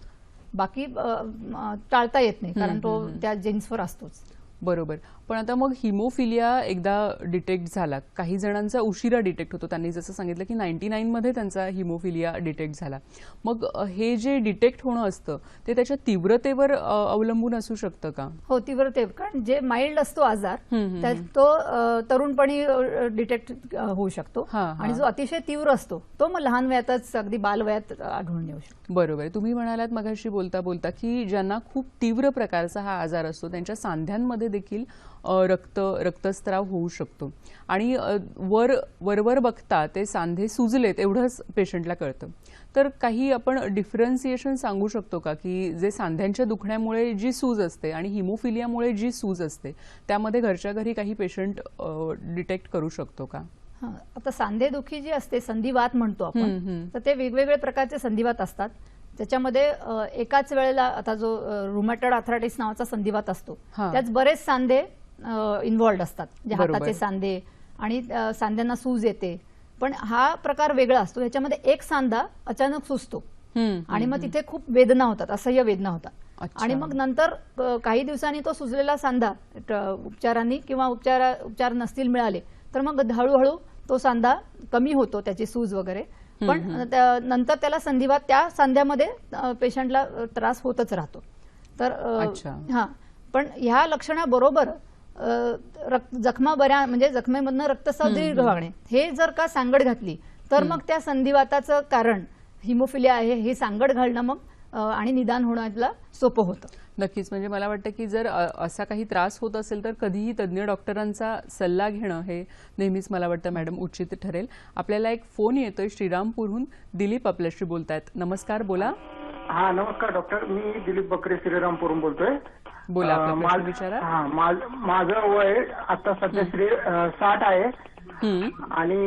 बाकी टाळता येत नाही, कारण तो त्या जीन्सवर असतोच. बरोबर. पण आता मग हिमोफिलिया एकदा डिटेक्ट झाला, काही जणांचा उशिरा डिटेक्ट होतो, त्यांनी जसं सांगितलं की 99 मध्ये त्यांचा हिमोफिलिया डिटेक्ट झाला. मग हे जे डिटेक्ट होणं असतं ते त्याच्या तीव्रतेवर अवलंबून असू शकतं का? हो, तीव्रतेवर. कारण जे माइल्ड असतो आजार तो तरुणपणी डिटेक्ट होऊ शकतो, आणि जो अतिशय तीव्र असतो तो मग लहान वयातच, अगदी बालवयात आढळून येऊ शकतो. बरोबर. तुम्ही म्हणालात मगाशी बोलता बोलता की ज्यांना खूप तीव्र प्रकारचा हा आजार असतो त्यांच्या सांध्यांमध्ये देखील रक्तस्राव होऊ शकतो, आणि वरवर बघता ते सांधे सुजलेत एवढंच पेशंटला कळतं. तर काही आपण डिफरन्सिएशन सांगू शकतो का, की जे सांध्यांच्या दुखण्यामुळे जी सूज असते आणि हिमोफिलियामुळे जी सूज असते त्यामध्ये घरच्या घरी काही पेशंट डिटेक्ट करू शकतो का? आता सांधेदुखी जी असते, संधिवात म्हणतो आपण, तर ते वेगवेगळे प्रकारचे संधिवात असतात. त्याच्यामध्ये एकाच वेळेला आता जो रुमॅटॉइड आर्थरायटिस नावाचा संधिवात असतो त्यात बरेच सांधे इन्व्हॉल्ड असतात, जे हाताचे सांधे, आणि सांध्यांना सूज येते. पण हा प्रकार वेगळा असतो. ह्याच्यामध्ये एक सांधा अचानक सुजतो आणि मग तिथे खूप वेदना होतात, असह्य वेदना होतात, आणि मग नंतर काही दिवसांनी तो सुजलेला सांधा उपचारांनी किंवा उपचार नसतील मिळाले तर मग हळूहळू तो सांधा कमी होतो, त्याची सूज वगैरे. पण नंतर त्याला संधिवात, त्या सांध्यामध्ये पेशंटला त्रास होतच राहतो. तर पण ह्या लक्षणाबरोबर जखमा बऱ्या, म्हणजे जखमेमधनं रक्तस्राव दीर्घ वागणे, हे जर का सांगड घातली तर मग त्या संधिवाताचं कारण हिमोफिलिया आहे हे सांगड घालणं मग आणि निदान होण्याला सोपं होतं. नक्कीच. म्हणजे मला वाटतं की जर असा काही त्रास होत असेल तर कधीही तज्ज्ञ डॉक्टरांचा सल्ला घेणं हे नेहमीच मला वाटतं मॅडम उचित ठरेल. आपल्याला एक फोन येतोय श्रीरामपूरहून. दिलीप आपल्याशी बोलतायत. नमस्कार, बोला. हा, नमस्कार डॉक्टर. मी दिलीप बकरे श्रीरामपूरहून बोलतोय. बोला, आपला प्रश्न विचारा. माझं वय आता सध्या 60 आहे आणि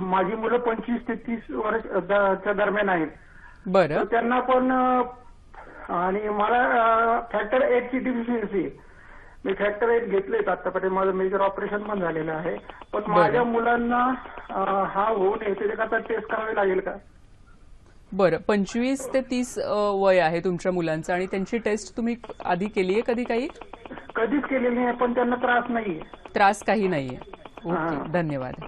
माझी मुलं 25 ते 30 वर्षाच्या दरम्यान आहेत. बरं. त्यांना पण, आणि मला फॅक्टर 8 ची डिफिशियन्सी, मी फॅक्टर 8 घेतलेत आतापर्यंत, माझं मेजर ऑपरेशन पण झालेलं आहे. पण माझ्या मुलांना हा होऊ नये त्याच्याकरता टेस्ट करावी लागेल का? बरं, 25 ते 30 वय आहे तुमच्या मुलांचं आणि त्यांची टेस्ट तुम्ही आधी केली आहे कधी काही? कधीच केलेली नाही, पण त्यांना त्रास नाहीये. त्रास काही नाहीये. ओके, धन्यवाद.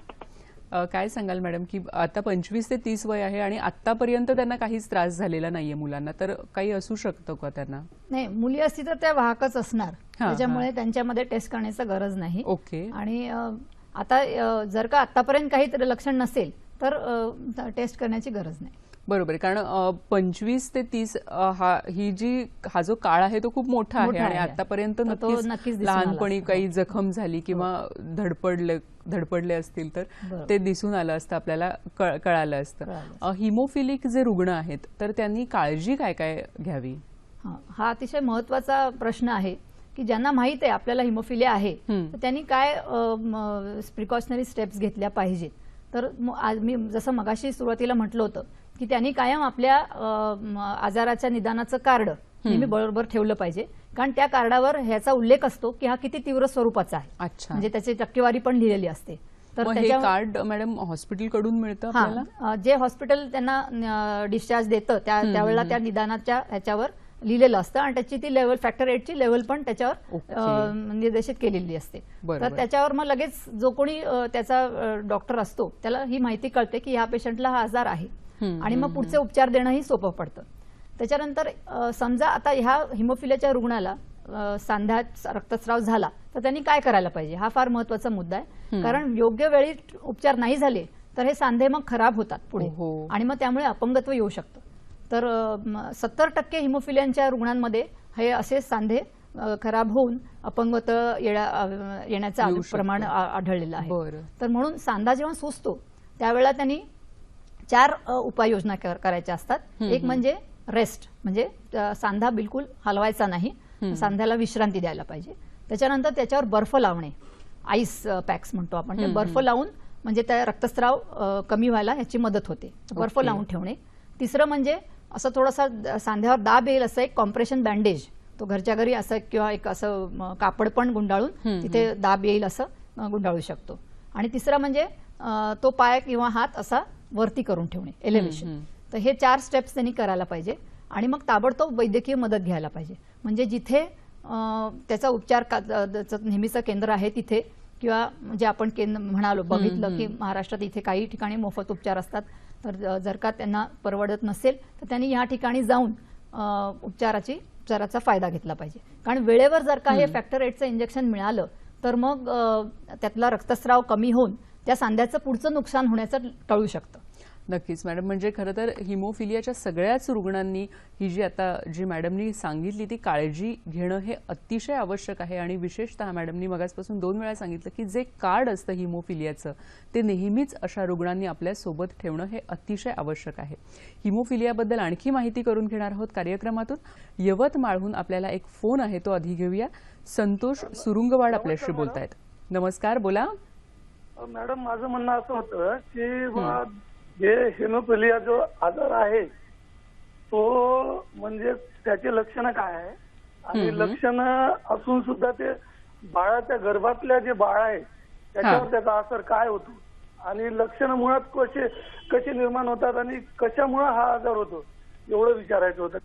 काय सांगाल मॅडम की आता 25 ते 30 वय आहे आणि आतापर्यंत त्यांना काहीच त्रास झालेला नाहीये मुलांना, तर काही असू शकतं का त्यांना? नाही, मुली असती तर त्या वाहकच असणार, त्याच्यामुळे त्यांच्यामध्ये टेस्ट करण्याची गरज नाही. ओके. आणि आता जर का आतापर्यंत काही लक्षण नसेल तर टेस्ट करण्याची गरज नाही. बरोबर, कारण 25 ते 30 हा जो काळ आहे तो खूप मोठा आहे आणि आतापर्यंत नक्कीच लहानपणी काही जखम झाली किंवा धडपडले असतील तर ते दिसून आलं असतं, आपल्याला कळालं असतं. हिमोफिलिक जे रुग्ण आहेत तर त्यांनी काळजी काय काय घ्यावी? हा अतिशय महत्वाचा प्रश्न आहे की ज्यांना माहित आहे आपल्याला हिमोफिलिया आहे तर त्यांनी काय प्रिकॉशनरी स्टेप्स घेतल्या पाहिजेत. तर मी जसं मगाशी सुरुवातीला म्हटलं होतं की त्यांनी कायम आपल्या आजाराच्या निदानाचं कार्ड नेहमी बरोबर ठेवलं पाहिजे, कारण त्या कार्डावर ह्याचा उल्लेख असतो की हा किती तीव्र स्वरूपाचा आहे. अच्छा. म्हणजे त्याची टक्केवारी पण लिहिलेली असते. तर हे कार्ड मॅडम हॉस्पिटलकडून मिळतं आपल्याला? जे हॉस्पिटल त्यांना डिस्चार्ज देतं त्यावेळेला त्या निदानाच्या ह्याच्यावर लिहिलेलं असतं आणि त्याची ती लेवल फॅक्टर 8 ची लेवल पण त्याच्यावर निर्देशित केलेली असते. तर त्याच्यावर मग लगेच जो कोणी त्याचा डॉक्टर असतो त्याला ही माहिती कळते की ह्या पेशंटला हा आजार आहे आणि मग पुढचे उपचार देणंही सोपं पडतं. त्याच्यानंतर समजा आता ह्या हिमोफिलियाच्या रुग्णाला सांध्यात रक्तस्राव झाला तर त्यांनी काय करायला पाहिजे, हा फार महत्वाचा मुद्दा आहे. कारण योग्य वेळी उपचार नाही झाले तर हे सांधे मग खराब होतात पुढे आणि मग त्यामुळे अपंगत्व येऊ शकतं. तर 70% हिमोफिलियांच्या रुग्णांमध्ये हे असे सांधे खराब होऊन अपंगत्व येण्याचं प्रमाण आढळलेलं आहे. तर म्हणून सांधा जेव्हा सुचतो त्यावेळेला त्यांनी 4 उपाययोजना करायच्या असतात. एक म्हणजे रेस्ट, म्हणजे सांधा बिलकुल हलवायचा नाही, सांध्याला विश्रांती द्यायला पाहिजे. त्याच्यानंतर त्याच्यावर बर्फ लावणे, आईस पॅक्स म्हणतो आपण, ते बर्फ लावून म्हणजे त्या रक्तस्राव कमी व्हायला ह्याची मदत होते, बर्फ लावून ठेवणे. तिसरं म्हणजे असं थोडासा सांध्यावर दाब येईल असं एक कॉम्प्रेशन बँडेज, तो घरच्या घरी असं किंवा एक असं कापड पण गुंडाळून तिथे दाब येईल असं गुंडाळू शकतो. आणि तिसरं म्हणजे तो पाय किंवा हात असा वरती करून ठेवणे, एलिव्हेशन. तर हे 4 स्टेप्स त्यांनी करायला पाहिजे आणि मग ताबडतोब वैद्यकीय मदत घ्यायला पाहिजे. म्हणजे जिथे त्याचा उपचार नेहमीचं केंद्र आहे तिथे, किंवा म्हणजे आपण म्हणालो बघितलं की महाराष्ट्रात इथे काही ठिकाणी मोफत उपचार असतात, तर जर का त्यांना परवडत नसेल तर त्यांनी या ठिकाणी जाऊन उपचाराचा फायदा घेतला पाहिजे. कारण वेळेवर जर का हे फॅक्टर 8चं इंजेक्शन मिळालं तर मग त्यातला रक्तस्राव कमी होऊन त्या सांध्याचं पुढचं नुकसान होण्याचं टळू शकतं. नक्कीच मॅडम, म्हणजे खरं तर हिमोफिलियाच्या सगळ्याच रुग्णांनी ही जी मॅडमनी सांगितली ती काळजी घेणं हे अतिशय आवश्यक आहे. आणि विशेषतः मॅडमनी मगासपासून 2 वेळा सांगितलं की जे कार्ड असतं हिमोफिलियाचं ते नेहमीच अशा रुग्णांनी आपल्या सोबत ठेवणं हे अतिशय आवश्यक आहे. हिमोफिलियाबद्दल आणखी माहिती करून घेणार आहोत कार्यक्रमातून. यवतमाळहून आपल्याला एक फोन आहे, तो आधी घेऊया. संतोष सुरुंगवाड आपल्याशी बोलतायत. नमस्कार, बोला. मॅडम, माझं म्हणणं असं होतं की जे हिमोफिलिया जो आजार आहे तो म्हणजे त्याचे लक्षणं काय आहे आणि लक्षणं असून सुद्धा ते बाळाच्या गर्भातल्या जे बाळ आहे त्याच्यावर त्याचा असर काय होतो आणि लक्षणं मुळात कसे निर्माण होतात आणि कशामुळे हा आजार होतो एवढं विचारायचं होतं.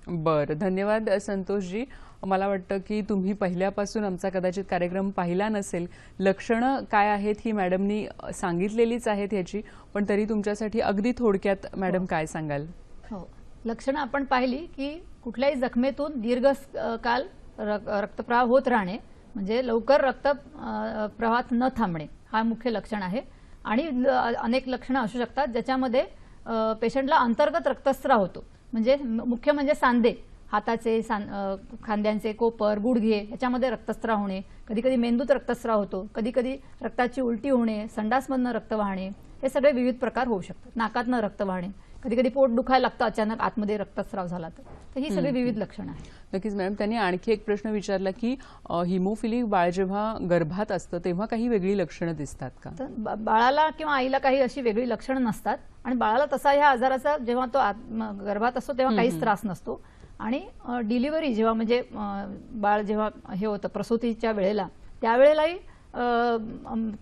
बरं, धन्यवाद संतोषजी. मला वाटतं की तुम्ही पहिल्यापासून आमचा कदाचित कार्यक्रम पाहिला नसेल. लक्षणं काय आहेत ही मॅडमनी सांगितलेलीच आहेत याची, पण तरी तुमच्यासाठी अगदी थोडक्यात मॅडम काय सांगाल? हो, लक्षणं आपण पाहिली की कुठल्याही जखमेतून दीर्घ काल रक्तप्रवाह होत राहणे, म्हणजे लवकर रक्त प्रवाहात न थांबणे, हा मुख्य लक्षण आहे. आणि अनेक लक्षणं असू शकतात ज्याच्यामध्ये पेशंटला अंतर्गत रक्तस्राव होतो, म्हणजे मुख्य म्हणजे सांधे, हाताचे, खांद्यांचे, कोपर, गुडघे याच्यामध्ये रक्तस्राव होणे, कधी कधी मेंदूत रक्तस्राव होतो, कधी कधी रक्ताची उलटी होणे, संडासमधनं रक्त वाहणे, हे सगळे विविध प्रकार होऊ शकतात. नाकातनं रक्त वाहणे, कधी कधी पोट दुखायला लागतं अचानक आतमध्ये रक्तस्राव झाला तर ही सगळी विविध लक्षणं आहेत. नक्कीच मॅडम, त्यांनी आणखी एक प्रश्न विचारला की हिमोफिलिक बाळ जेव्हा गर्भात असतं तेव्हा काही वेगळी लक्षणं दिसतात का? तर बाळाला किंवा आईला काही अशी वेगळी लक्षणं नसतात आणि बाळाला तसा ह्या आजाराचा जेव्हा तो गर्भात असतो तेव्हा काहीच त्रास नसतो आणि डिलिव्हरी जेव्हा म्हणजे बाळ जेव्हा हे होतं प्रसूतीच्या वेळेला त्यावेळेलाही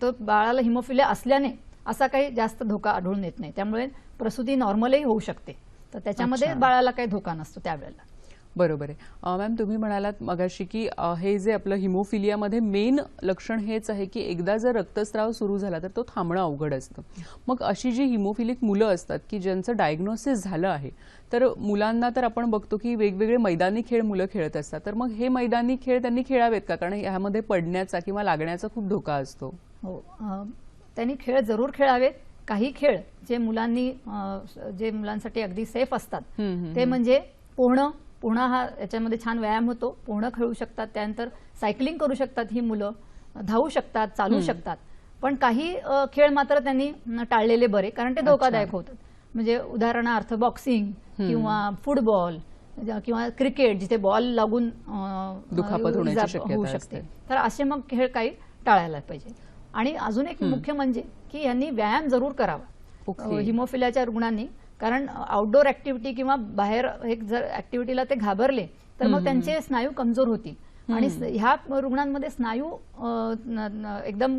तो बाळाला हिमोफिलिया असल्याने असा काही जास्त धोका आढळून येत नाही, त्यामुळे प्रसूती नॉर्मलही होऊ शकते. तर त्याच्यामध्ये अच्छा. बाळाला काही धोका नसतो त्यावेळेला. बरोबर आहे. मॅम तुम्ही म्हणालात मगाशी की हे जे आपलं हिमोफिलियामध्ये मेन लक्षण हेच आहे की एकदा जर रक्तस्राव सुरू झाला तर तो थांबणं अवघड असतं. मग अशी जी हिमोफिलिक मुलं असतात की ज्यांचं डायग्नोसिस झालं आहे, तर मुलांना तर आपण बघतो की वेगवेगळे मैदानी खेळ मुलं खेळत असतात, तर मग हे मैदानी खेळ त्यांनी खेळावेत का? कारण ह्यामध्ये पडण्याचा किंवा लागण्याचा खूप धोका असतो. हो, त्यांनी खेळ जरूर खेळावेत. काही खेळ जे मुलांसाठी अगदी सेफ असतात ते म्हणजे पोहणं हा याच्यामध्ये छान व्यायाम होतो. पोहणं खेळू शकतात, त्यानंतर सायकलिंग करू शकतात ही मुलं, धावू शकतात, चालू शकतात. पण काही खेळ मात्र त्यांनी टाळलेले बरे, कारण ते धोकादायक होतात. म्हणजे उदाहरणार्थ बॉक्सिंग किंवा फुटबॉल किंवा क्रिकेट जिथे बॉल लागून दुखापत होण्याची शक्यता होऊ शकते. तर असे मग खेळ काही टाळायला पाहिजे. आणि अजून एक मुख्य म्हणजे की यांनी व्यायाम जरूर करावा हिमोफिलियाच्या रुग्णांनी, कारण आउटडोर ऍक्टिव्हिटी किंवा बाहेर एक जर ऍक्टिव्हिटीला ते घाबरले तर मग त्यांचे स्नायू कमजोर होतील. आणि ह्या रुग्णांमध्ये स्नायू एकदम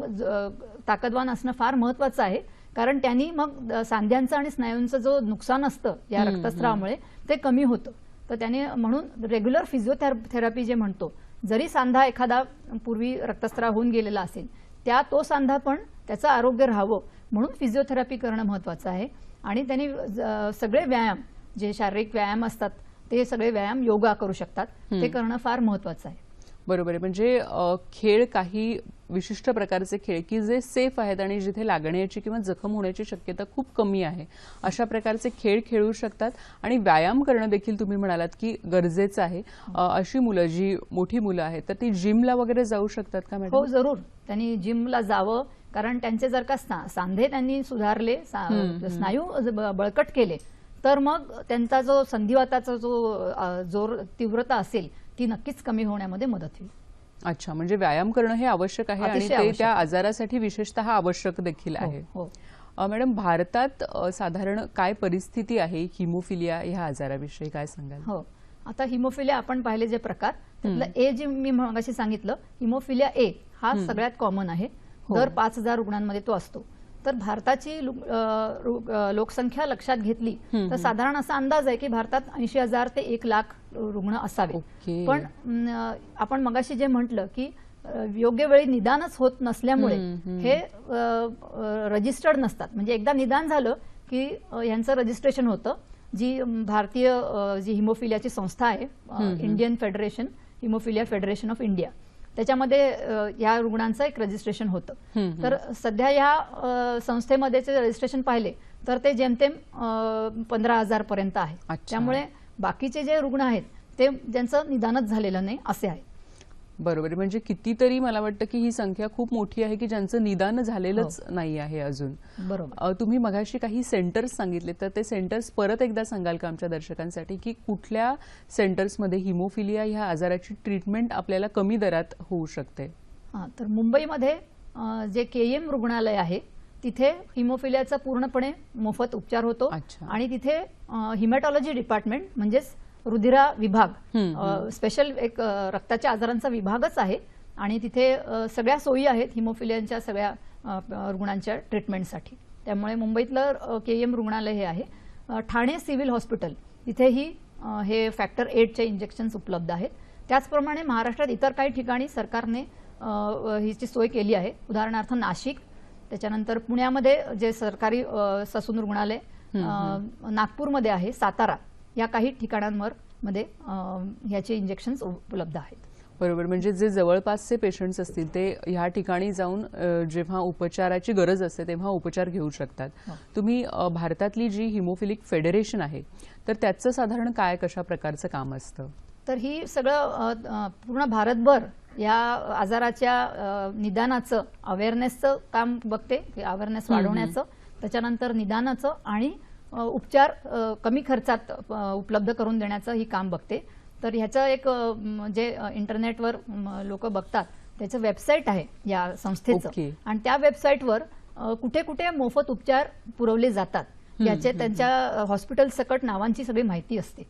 ताकदवान असणं फार महत्वाचं आहे, कारण त्यांनी मग सांध्यांचं आणि स्नायूंचं जो नुकसान असतं या रक्तस्रावामुळे ते कमी होतं. तर त्याने म्हणून रेग्युलर फिजिओथेरपी जे म्हणतो, जरी सांधा एखादा पूर्वी रक्तस्राव होऊन गेलेला असेल तो सांधा पण त्याचं आरोग्य राहावं म्हणून फिजिओथेरपी करणं महत्वाचं आहे. आणि त्यांनी सगळे व्यायाम जे शारीरिक व्यायाम असतात ते सगळे व्यायाम योगा करू शकतात, ते करणं फार महत्वाचं आहे. बरोबर आहे. म्हणजे खेळ काही विशिष्ट प्रकारचे खेळ की जे सेफ आहेत आणि जिथे लागण्याची किंवा जखम होण्याची शक्यता खूप कमी आहे, अशा प्रकारचे खेळ खेळू शकतात. आणि व्यायाम करणं देखील तुम्ही म्हणालात की गरजेचं आहे. अशी मुलं जी मोठी मुलं आहेत तर ती जिमला वगैरे जाऊ शकतात का मॅडम? हो, जरूर त्यांनी जिमला जावं, कारण त्यांचे जर का सांधे त्यांनी सुधारले, स्नायू बळकट केले, तर मग त्यांचा जो संधिवाताचा जो तीव्रता असेल ती नक्कीच कमी होण्यामध्ये मदत होईल. अच्छा, म्हणजे व्यायाम करणं हे आवश्यक आहे आणि ते त्या आजारासाठी विशेषतः आवश्यक देखील आहे. मॅडम, भारतात साधारण काय परिस्थिती आहे हिमोफिलिया ह्या आजाराविषयी काय सांगाल? हो, आता हिमोफिलिया आपण पाहिले जे प्रकार, त्यातलं ए जे मी मगाशी सांगितलं, हिमोफिलिया ए हा सगळ्यात कॉमन आहे. दर 5,000 रुग्णांमध्ये तो असतो. तर भारताची लोकसंख्या लक्षात घेतली तर साधारण असा अंदाज आहे की भारतात 80,000 ते 1,00,000 रुग्ण असावे. पण आपण मगाशी जे म्हटलं की योग्य वेळी निदानच होत नसल्यामुळे हे रजिस्टर्ड नसतात. म्हणजे एकदा निदान झालं की यांचं रजिस्ट्रेशन होतं. जी भारतीय जी हिमोफिलियाची संस्था आहे, Indian federation haemophilia federation of India, त्याच्यामध्ये या रुग्णांचं एक रजिस्ट्रेशन होतं. तर सध्या या संस्थेमध्ये रजिस्ट्रेशन पाहिले तर ते जेमतेम 15,000 पर्यंत आहे. त्यामुळे बाकीचे जे रुग्ण आहेत ते ज्यांचं निदानच झालेलं नाही असे आहेत. बरोबर, म्हणजे कितीतरी मला वाटतं की ही संख्या खूप मोठी आहे की ज्यांचं निदान झालेलंच नाही आहे अजून. बरोबर. तुम्ही मगाशी काही सेंटर्स सांगितले, तर ते सेंटर्स परत एकदा सांगाल का आमच्या दर्शकांसाठी की कुठल्या सेंटर्समध्ये हिमोफिलिया ह्या आजाराची ट्रीटमेंट आपल्याला कमी दरात होऊ शकते? तर मुंबईमध्ये जे केएम रुग्णालय आहे तिथे हिमोफिलियाचा पूर्णपणे मोफत उपचार होतो. आणि तिथे हिमॅटॉलॉजी डिपार्टमेंट म्हणजेच रुधिरा विभाग, स्पेशल एक रक्ताच्या आजारांचा विभागच आहे. आणि तिथे सगळ्या सोयी आहेत हिमोफिलियाच्या सगळ्या रुग्णांच्या ट्रीटमेंटसाठी. त्यामुळे मुंबईतलं केएम रुग्णालय हे आहे. ठाणे सिव्हिल हॉस्पिटल तिथेही हे फॅक्टर 8चे इंजेक्शन्स उपलब्ध आहेत. त्याचप्रमाणे महाराष्ट्रात इतर काही ठिकाणी सरकारने हिची सोय केली आहे. उदाहरणार्थ नाशिक, त्याच्यानंतर पुण्यामध्ये जे सरकारी ससून रुग्णालय, नागपूरमध्ये आहे, सातारा, या काही ठिकाणांवर मध्ये ह्याचे इंजेक्शन्स उपलब्ध आहेत. बरोबर, म्हणजे जे जवळपासचे पेशंट्स असतील ते ह्या ठिकाणी जाऊन जेव्हा उपचाराची गरज असते तेव्हा उपचार घेऊ शकतात. तुम्ही भारतातली जी हिमोफिलिक फेडरेशन आहे तर त्याचं साधारण काय कशा प्रकारचं काम असतं? तर ही सगळं पूर्ण भारतभर या आजाराच्या निदानाचं, अवेअरनेसचं काम बघते, अवेअरनेस वाढवण्याचं, त्याच्यानंतर निदानाचं आणि उपचार कमी खर्चात उपलब्ध करून देण्याचं ही काम बघते. तर ह्याचं एक जे इंटरनेटवर लोक बघतात त्याचं वेबसाईट आहे या संस्थेचं, आणि त्या वेबसाईटवर कुठे कुठे मोफत उपचार पुरवले जातात याचे त्यांच्या हॉस्पिटल सकट नावांची सगळी माहिती असते.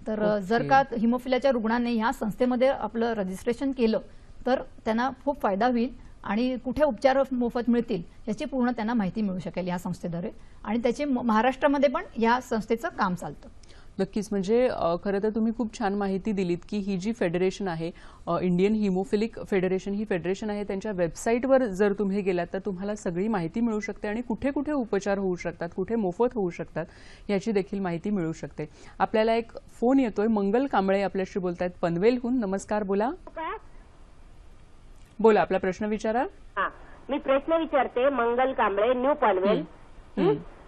तर जर का हिमोफिलियाच्या रुग्णांनी ह्या संस्थेमध्ये आपलं रजिस्ट्रेशन केलं तर त्यांना खूप फायदा होईल आणि कुठे उपचार मोफत मिळतील याची पूर्ण त्यांना माहिती मिळू शकेल या संस्थेद्वारे आणि त्याची महाराष्ट्रामध्ये पण या संस्थेचं काम चालतं. नक्कीच. म्हणजे खरं तर तुम्ही खूप छान माहिती दिलीत की ही जी फेडरेशन आहे, इंडियन हिमोफिलिक फेडरेशन, ही फेडरेशन आहे, त्यांच्या वेबसाईटवर जर तुम्ही गेलात तर तुम्हाला सगळी माहिती मिळू शकते आणि कुठे कुठे उपचार होऊ शकतात, कुठे मोफत होऊ शकतात याची देखील माहिती मिळू शकते. आपल्याला एक फोन येतोय. मंगल कांबळे आपल्याशी बोलतायत पनवेलहून. नमस्कार, बोला. बोला, आपला प्रश्न विचारा. मी प्रश्न विचारते. मंगल कांबळे, न्यू पनवेल.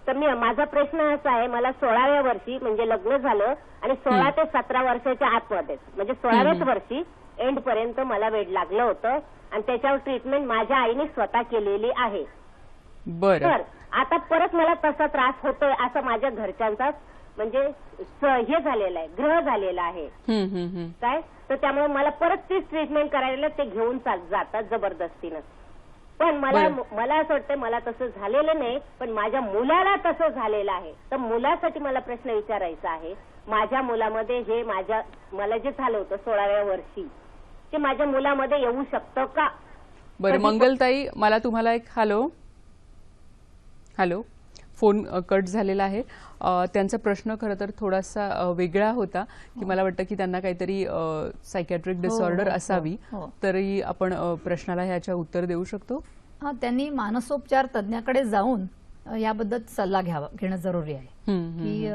तर माझा प्रश्न असा आहे, मला 16व्या वर्षी म्हणजे लग्न झालं आणि 16 ते 17 वर्षाच्या आतमध्ये म्हणजे 16व्याच वर्षी एंड पर्यंत मला वेड लागलं होतं आणि त्याच्यावर ट्रीटमेंट माझ्या आईने स्वतः केलेली आहे. बरं. तर आता परत मला तसा त्रास होतोय असं माझ्या घरच्यांचा म्हणजे हे झालेलं आहे, ग्रह झालेला आहे काय. तर त्यामुळे मला परत तीच ट्रीटमेंट करायला ते घेऊन जातात जबरदस्तीनं. पण मला असं वाटतं मला तसं झालेलं नाही, पण माझ्या मुलाला तसं झालेलं आहे. तर मुलासाठी मला प्रश्न विचारायचा आहे. माझ्या मुलामध्ये हे मला जे झालं होतं 16व्या वर्षी ते माझ्या मुलामध्ये येऊ शकतं का? बरं मंगलताई, मला तुम्हाला एक हॅलो फोन कट झालेला आहे. त्यांचा प्रश्न खरं तर थोडासा वेगळा होता की मला वाटतं की त्यांना काहीतरी सायकॅट्रिक डिसऑर्डर असावी. तरी आपण प्रश्नाला ह्याच्या उत्तर देऊ शकतो. त्यांनी मानसोपचार तज्ञाकडे जाऊन याबद्दल सल्ला घेणं जरुरी आहे की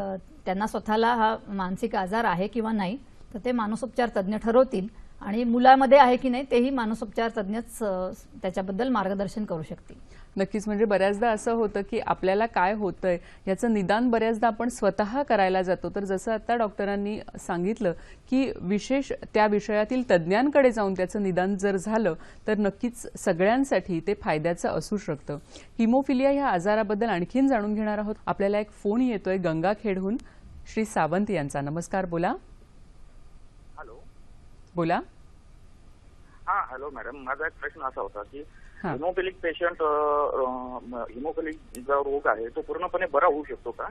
त्यांना स्वतःला हा मानसिक आजार आहे किंवा नाही. तर ते मानसोपचार तज्ञ ठरवतील आणि मुलामध्ये आहे की नाही तेही मानसोपचार तज्ञच त्याच्याबद्दल मार्गदर्शन करू शकतील. नक्कीच. म्हणजे बऱ्याचदा असं होतं की आपल्याला काय होतंय याचं निदान बऱ्याचदा आपण स्वतः करायला जातो. तर जसं आता डॉक्टरांनी सांगितलं की विशेष त्या विषयातील तज्ज्ञांकडे जाऊन त्याचं निदान जर झालं तर नक्कीच सगळ्यांसाठी ते फायद्याचं असू शकतं. हिमोफिलिया ह्या आजाराबद्दल आणखीन जाणून घेणार आहोत. आपल्याला एक फोन येतोय गंगाखेडहून श्री सावंत यांचा. नमस्कार, बोला. हॅलो, बोला. हा हॅलो मॅडम, माझा एक प्रश्न असा होता की हिमोफिलिक पेशंट हिमोफिलिक जो रोग आहे तो पूर्णपणे बरा होऊ शकतो का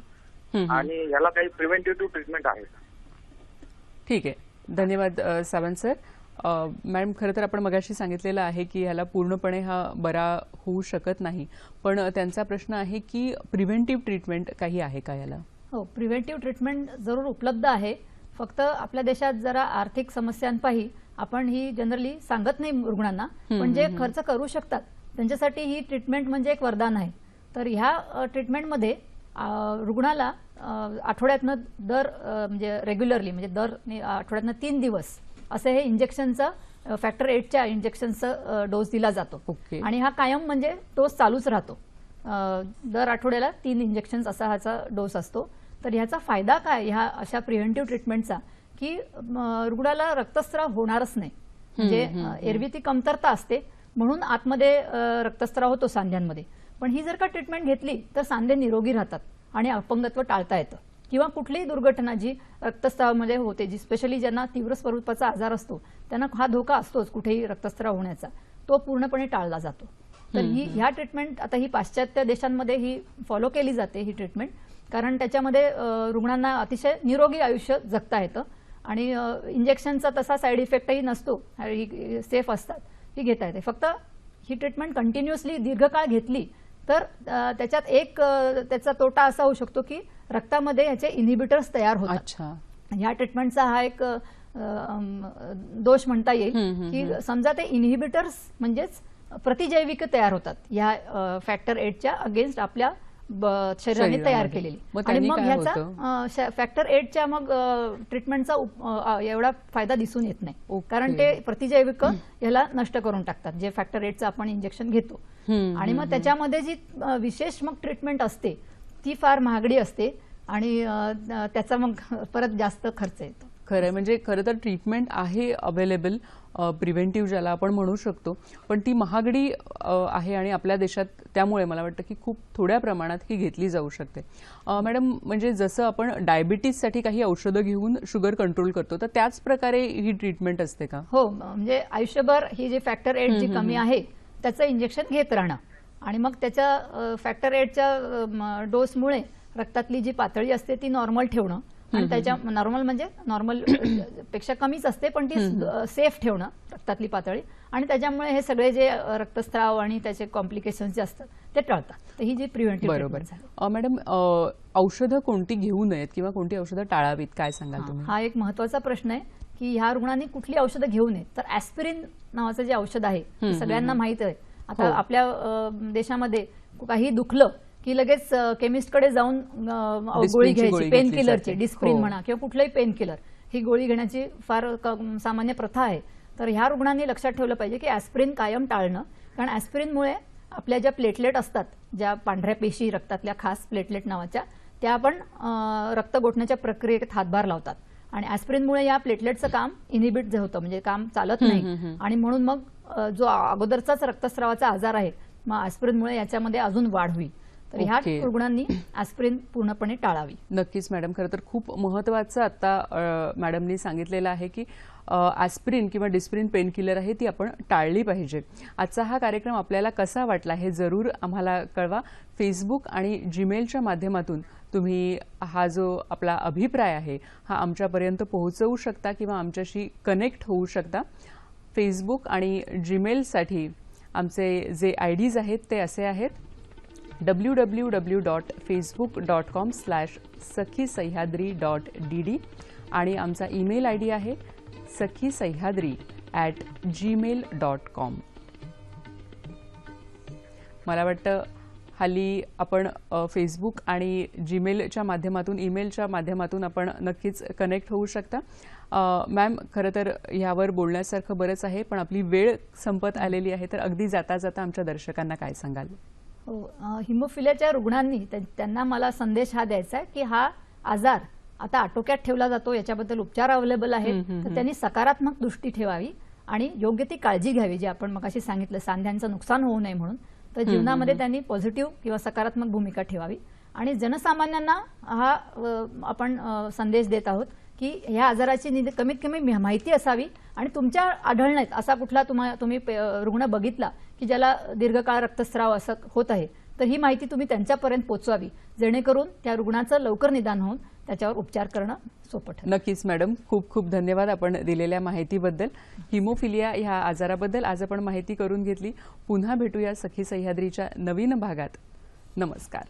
आणि याला काही प्रिव्हेंटिव्ह ट्रीटमेंट आहे का? ठीक आहे, धन्यवाद सावंत सर. मॅडम, खरं तर आपण मगाशी सांगितलेलं आहे की ह्याला पूर्णपणे हा बरा होऊ शकत नाही, पण त्यांचा प्रश्न आहे की प्रिव्हेंटिव्ह ट्रीटमेंट काही आहे का याला? हो, प्रिव्हेंटिव्ह ट्रीटमेंट जरूर उपलब्ध आहे. फक्त आपल्या देशात जरा आर्थिक समस्यांपायी आपण ही जनरली सांगत नाही रुग्णांना, पण जे खर्च करू शकतात त्यांच्यासाठी ही ट्रीटमेंट म्हणजे एक वरदान आहे. तर ह्या ट्रीटमेंटमध्ये रुग्णाला आठवड्यातनं म्हणजे रेग्युलरली म्हणजे दर आठवड्यातनं 3 दिवस असे हे इंजेक्शनचं फॅक्टर 8च्या इंजेक्शनचा डोस दिला जातो आणि हा कायम म्हणजे डोस चालूच राहतो. दर आठवड्याला 3 इंजेक्शन असा ह्याचा डोस असतो. तर ह्याचा फायदा काय ह्या अशा प्रिव्हेंटिव्ह ट्रीटमेंटचा की रुग्णाला रक्तस्राव होणारच नाही. म्हणजे एरवी ती कमतरता असते म्हणून आतमध्ये रक्तस्राव होतो सांध्यांमध्ये, पण ही जर का ट्रीटमेंट घेतली तर सांधे निरोगी राहतात आणि अपंगत्व टाळता येतं. किंवा कुठलीही दुर्घटना जी रक्तस्रावामध्ये होते, जी स्पेशली ज्यांना तीव्र स्वरूपाचा आजार असतो त्यांना हा धोका असतोच कुठेही रक्तस्राव होण्याचा, तो पूर्णपणे टाळला जातो. तर ह्या ट्रीटमेंट आता ही पाश्चात्य देशांमध्ये ही फॉलो केली जाते ही ट्रीटमेंट, कारण त्याच्यामध्ये रुग्णांना अतिशय निरोगी आयुष्य जगता येतं आणि इंजेक्शनचा तसा साईड इफेक्टही नसतो, सेफ असतात, ही घेता येते. फक्त ही ट्रीटमेंट कंटिन्युअसली दीर्घकाळ घेतली तर त्याच्यात एक त्याचा तोटा असा होऊ शकतो की रक्तामध्ये ह्याचे इनहिबिटर्स तयार होतात. ह्या ट्रीटमेंटचा हा एक दोष म्हणता येईल की समजा ते इनहिबिटर्स म्हणजेच प्रतिजैविक तयार होतात या फॅक्टर 8च्या अगेन्स्ट आपल्या शरीराने तयार केलेली, आणि मग ह्याचा फॅक्टर 8च्या मग ट्रीटमेंटचा एवढा फायदा दिसून येत नाही, कारण ते प्रतिजैविक ह्याला नष्ट करून टाकतात जे फॅक्टर 8चं आपण इंजेक्शन घेतो. आणि मग त्याच्यामध्ये जी विशेष मग ट्रीटमेंट असते ती फार महागडी असते आणि त्याचा मग परत जास्त खर्च येतो. खरं म्हणजे खरं तर ट्रीटमेंट आहे अवेलेबल, प्रिव्हेंटिव्ह ज्याला आपण म्हणू शकतो, पण ती महागडी आहे आणि आपल्या देशात त्यामुळे मला वाटतं की खूप थोड्या प्रमाणात ही घेतली जाऊ शकते. मॅडम, म्हणजे जसं आपण डायबिटीजसाठी काही औषधं घेऊन शुगर कंट्रोल करतो तर त्याच प्रकारे ही ट्रीटमेंट असते का? हो, म्हणजे आयुष्यभर ही जी फॅक्टर 8 जी कमी आहे त्याचं इंजेक्शन घेत राहणं आणि मग त्याच्या फॅक्टर 8च्या डोसमुळे रक्तातली जी पातळी असते ती नॉर्मल ठेवणं आणि त्याच्या नॉर्मल म्हणजे नॉर्मल पेक्षा कमीच असते, पण ती सेफ ठेवणं रक्तातली पातळी, आणि त्याच्यामुळे हे सगळे जे रक्तस्राव आणि त्याचे कॉम्प्लिकेशन्स जे असतात ते टळतात. तर ही जी प्रिव्हेंटिव्ह बरोबर. मॅडम, औषधं कोणती घेऊ नयेत किंवा कोणती औषधं टाळावीत, काय सांगाल तुम्ही? हा एक महत्वाचा प्रश्न आहे की ह्या रुग्णांनी कुठली औषधं घेऊ नयेत. तर ॲस्पिरिन नावाचं जे औषध आहे ते सगळ्यांना माहित आहे. आता आपल्या देशामध्ये काही दुखलं की लगेच केमिस्टकडे जाऊन गोळी घ्यायची, पेन किलरची, डिस्प्रिन म्हणा किंवा कुठलंही पेन किलर, ही गोळी घेण्याची फार सामान्य प्रथा आहे. तर ह्या रुग्णांनी लक्षात ठेवलं पाहिजे की ॲस्पिरिन कायम टाळणं, कारण ॲस्पिरिनमुळे आपल्या ज्या प्लेटलेट असतात, ज्या पांढऱ्या पेशी रक्तातल्या खास प्लेटलेट नावाच्या, त्या आपण रक्त गोठण्याच्या प्रक्रियेत हातभार लावतात आणि ॲस्पिरिनमुळे या प्लेटलेटचं काम इनिबिट जे होतं, म्हणजे काम चालत नाही, आणि म्हणून मग जो अगोदरचाच रक्तस्रावाचा आजार आहे, मग ॲस्पिरिनमुळे याच्यामध्ये अजून वाढ होईल. तर ह्या रुग्णांनी ॲस्पिरिन पूर्णपणे टाळावी. नक्कीच मॅडम, खरं तर खूप महत्वाचं आता मॅडमनी सांगितलेलं आहे की ॲस्पिरिन किंवा डिस्प्रिन पेन किलर आहे ती आपण टाळली पाहिजे. आजचा हा कार्यक्रम आपल्याला कसा वाटला हे जरूर आम्हाला कळवा. फेसबुक आणि जीमेलच्या माध्यमातून तुम्ही हा जो आपला अभिप्राय आहे हा आमच्यापर्यंत पोहोचवू शकता किंवा आमच्याशी कनेक्ट होऊ शकता. फेसबुक आणि जीमेलसाठी आमचे जे IDs आहेत ते असे आहेत: www.facebook.com/sakhisayhadri.dd आणि आमचा ईमेल ID आहे sakhisayhadri@gmail.com. मला वाटतं हल्ली आपण फेसबुक आणि जीमेलच्या माध्यमातून, ईमेलच्या माध्यमातून आपण नक्कीच कनेक्ट होऊ शकता. मॅम, खरं तर ह्यावर बोलण्यासारखं बरंच आहे, पण आपली वेळ संपत आलेली आहे, तर अगदी जाता जाता आमच्या दर्शकांना काय सांगाल? हिमोफिलियाच्या रुग्णांनी त्यांना मला संदेश हा द्यायचा आहे की हा आजार आता आटोक्यात ठेवला जातो, याच्याबद्दल उपचार अवेलेबल आहेत, तर त्यांनी सकारात्मक दृष्टी ठेवावी आणि योग्य ती काळजी घ्यावी, जे आपण मगाशी सांगितलं, सांध्यांचं नुकसान होऊ नये म्हणून. तर जीवनामध्ये त्यांनी पॉझिटिव्ह किंवा सकारात्मक भूमिका ठेवावी. आणि जनसामान्यांना हा आपण संदेश देत आहोत की ह्या आजाराची कमीत कमी माहिती असावी, आणि तुमच्या आढळण्यात असा कुठला तुम्ही रुग्ण बघितला की ज्याला दीर्घकाळ रक्तस्राव असं होत आहे, तर ही माहिती तुम्ही त्यांच्यापर्यंत पोहोचवावी, जेणेकरून त्या रुग्णाचं लवकर निदान होऊन त्याच्यावर उपचार करणं सोपं ठरेल. नक्कीच मॅडम, खूप खूप धन्यवाद आपण दिलेल्या माहितीबद्दल. हिमोफिलिया ह्या आजाराबद्दल आज आपण माहिती करून घेतली. पुन्हा भेटूया सखी सह्याद्रीच्या नवीन भागात. नमस्कार.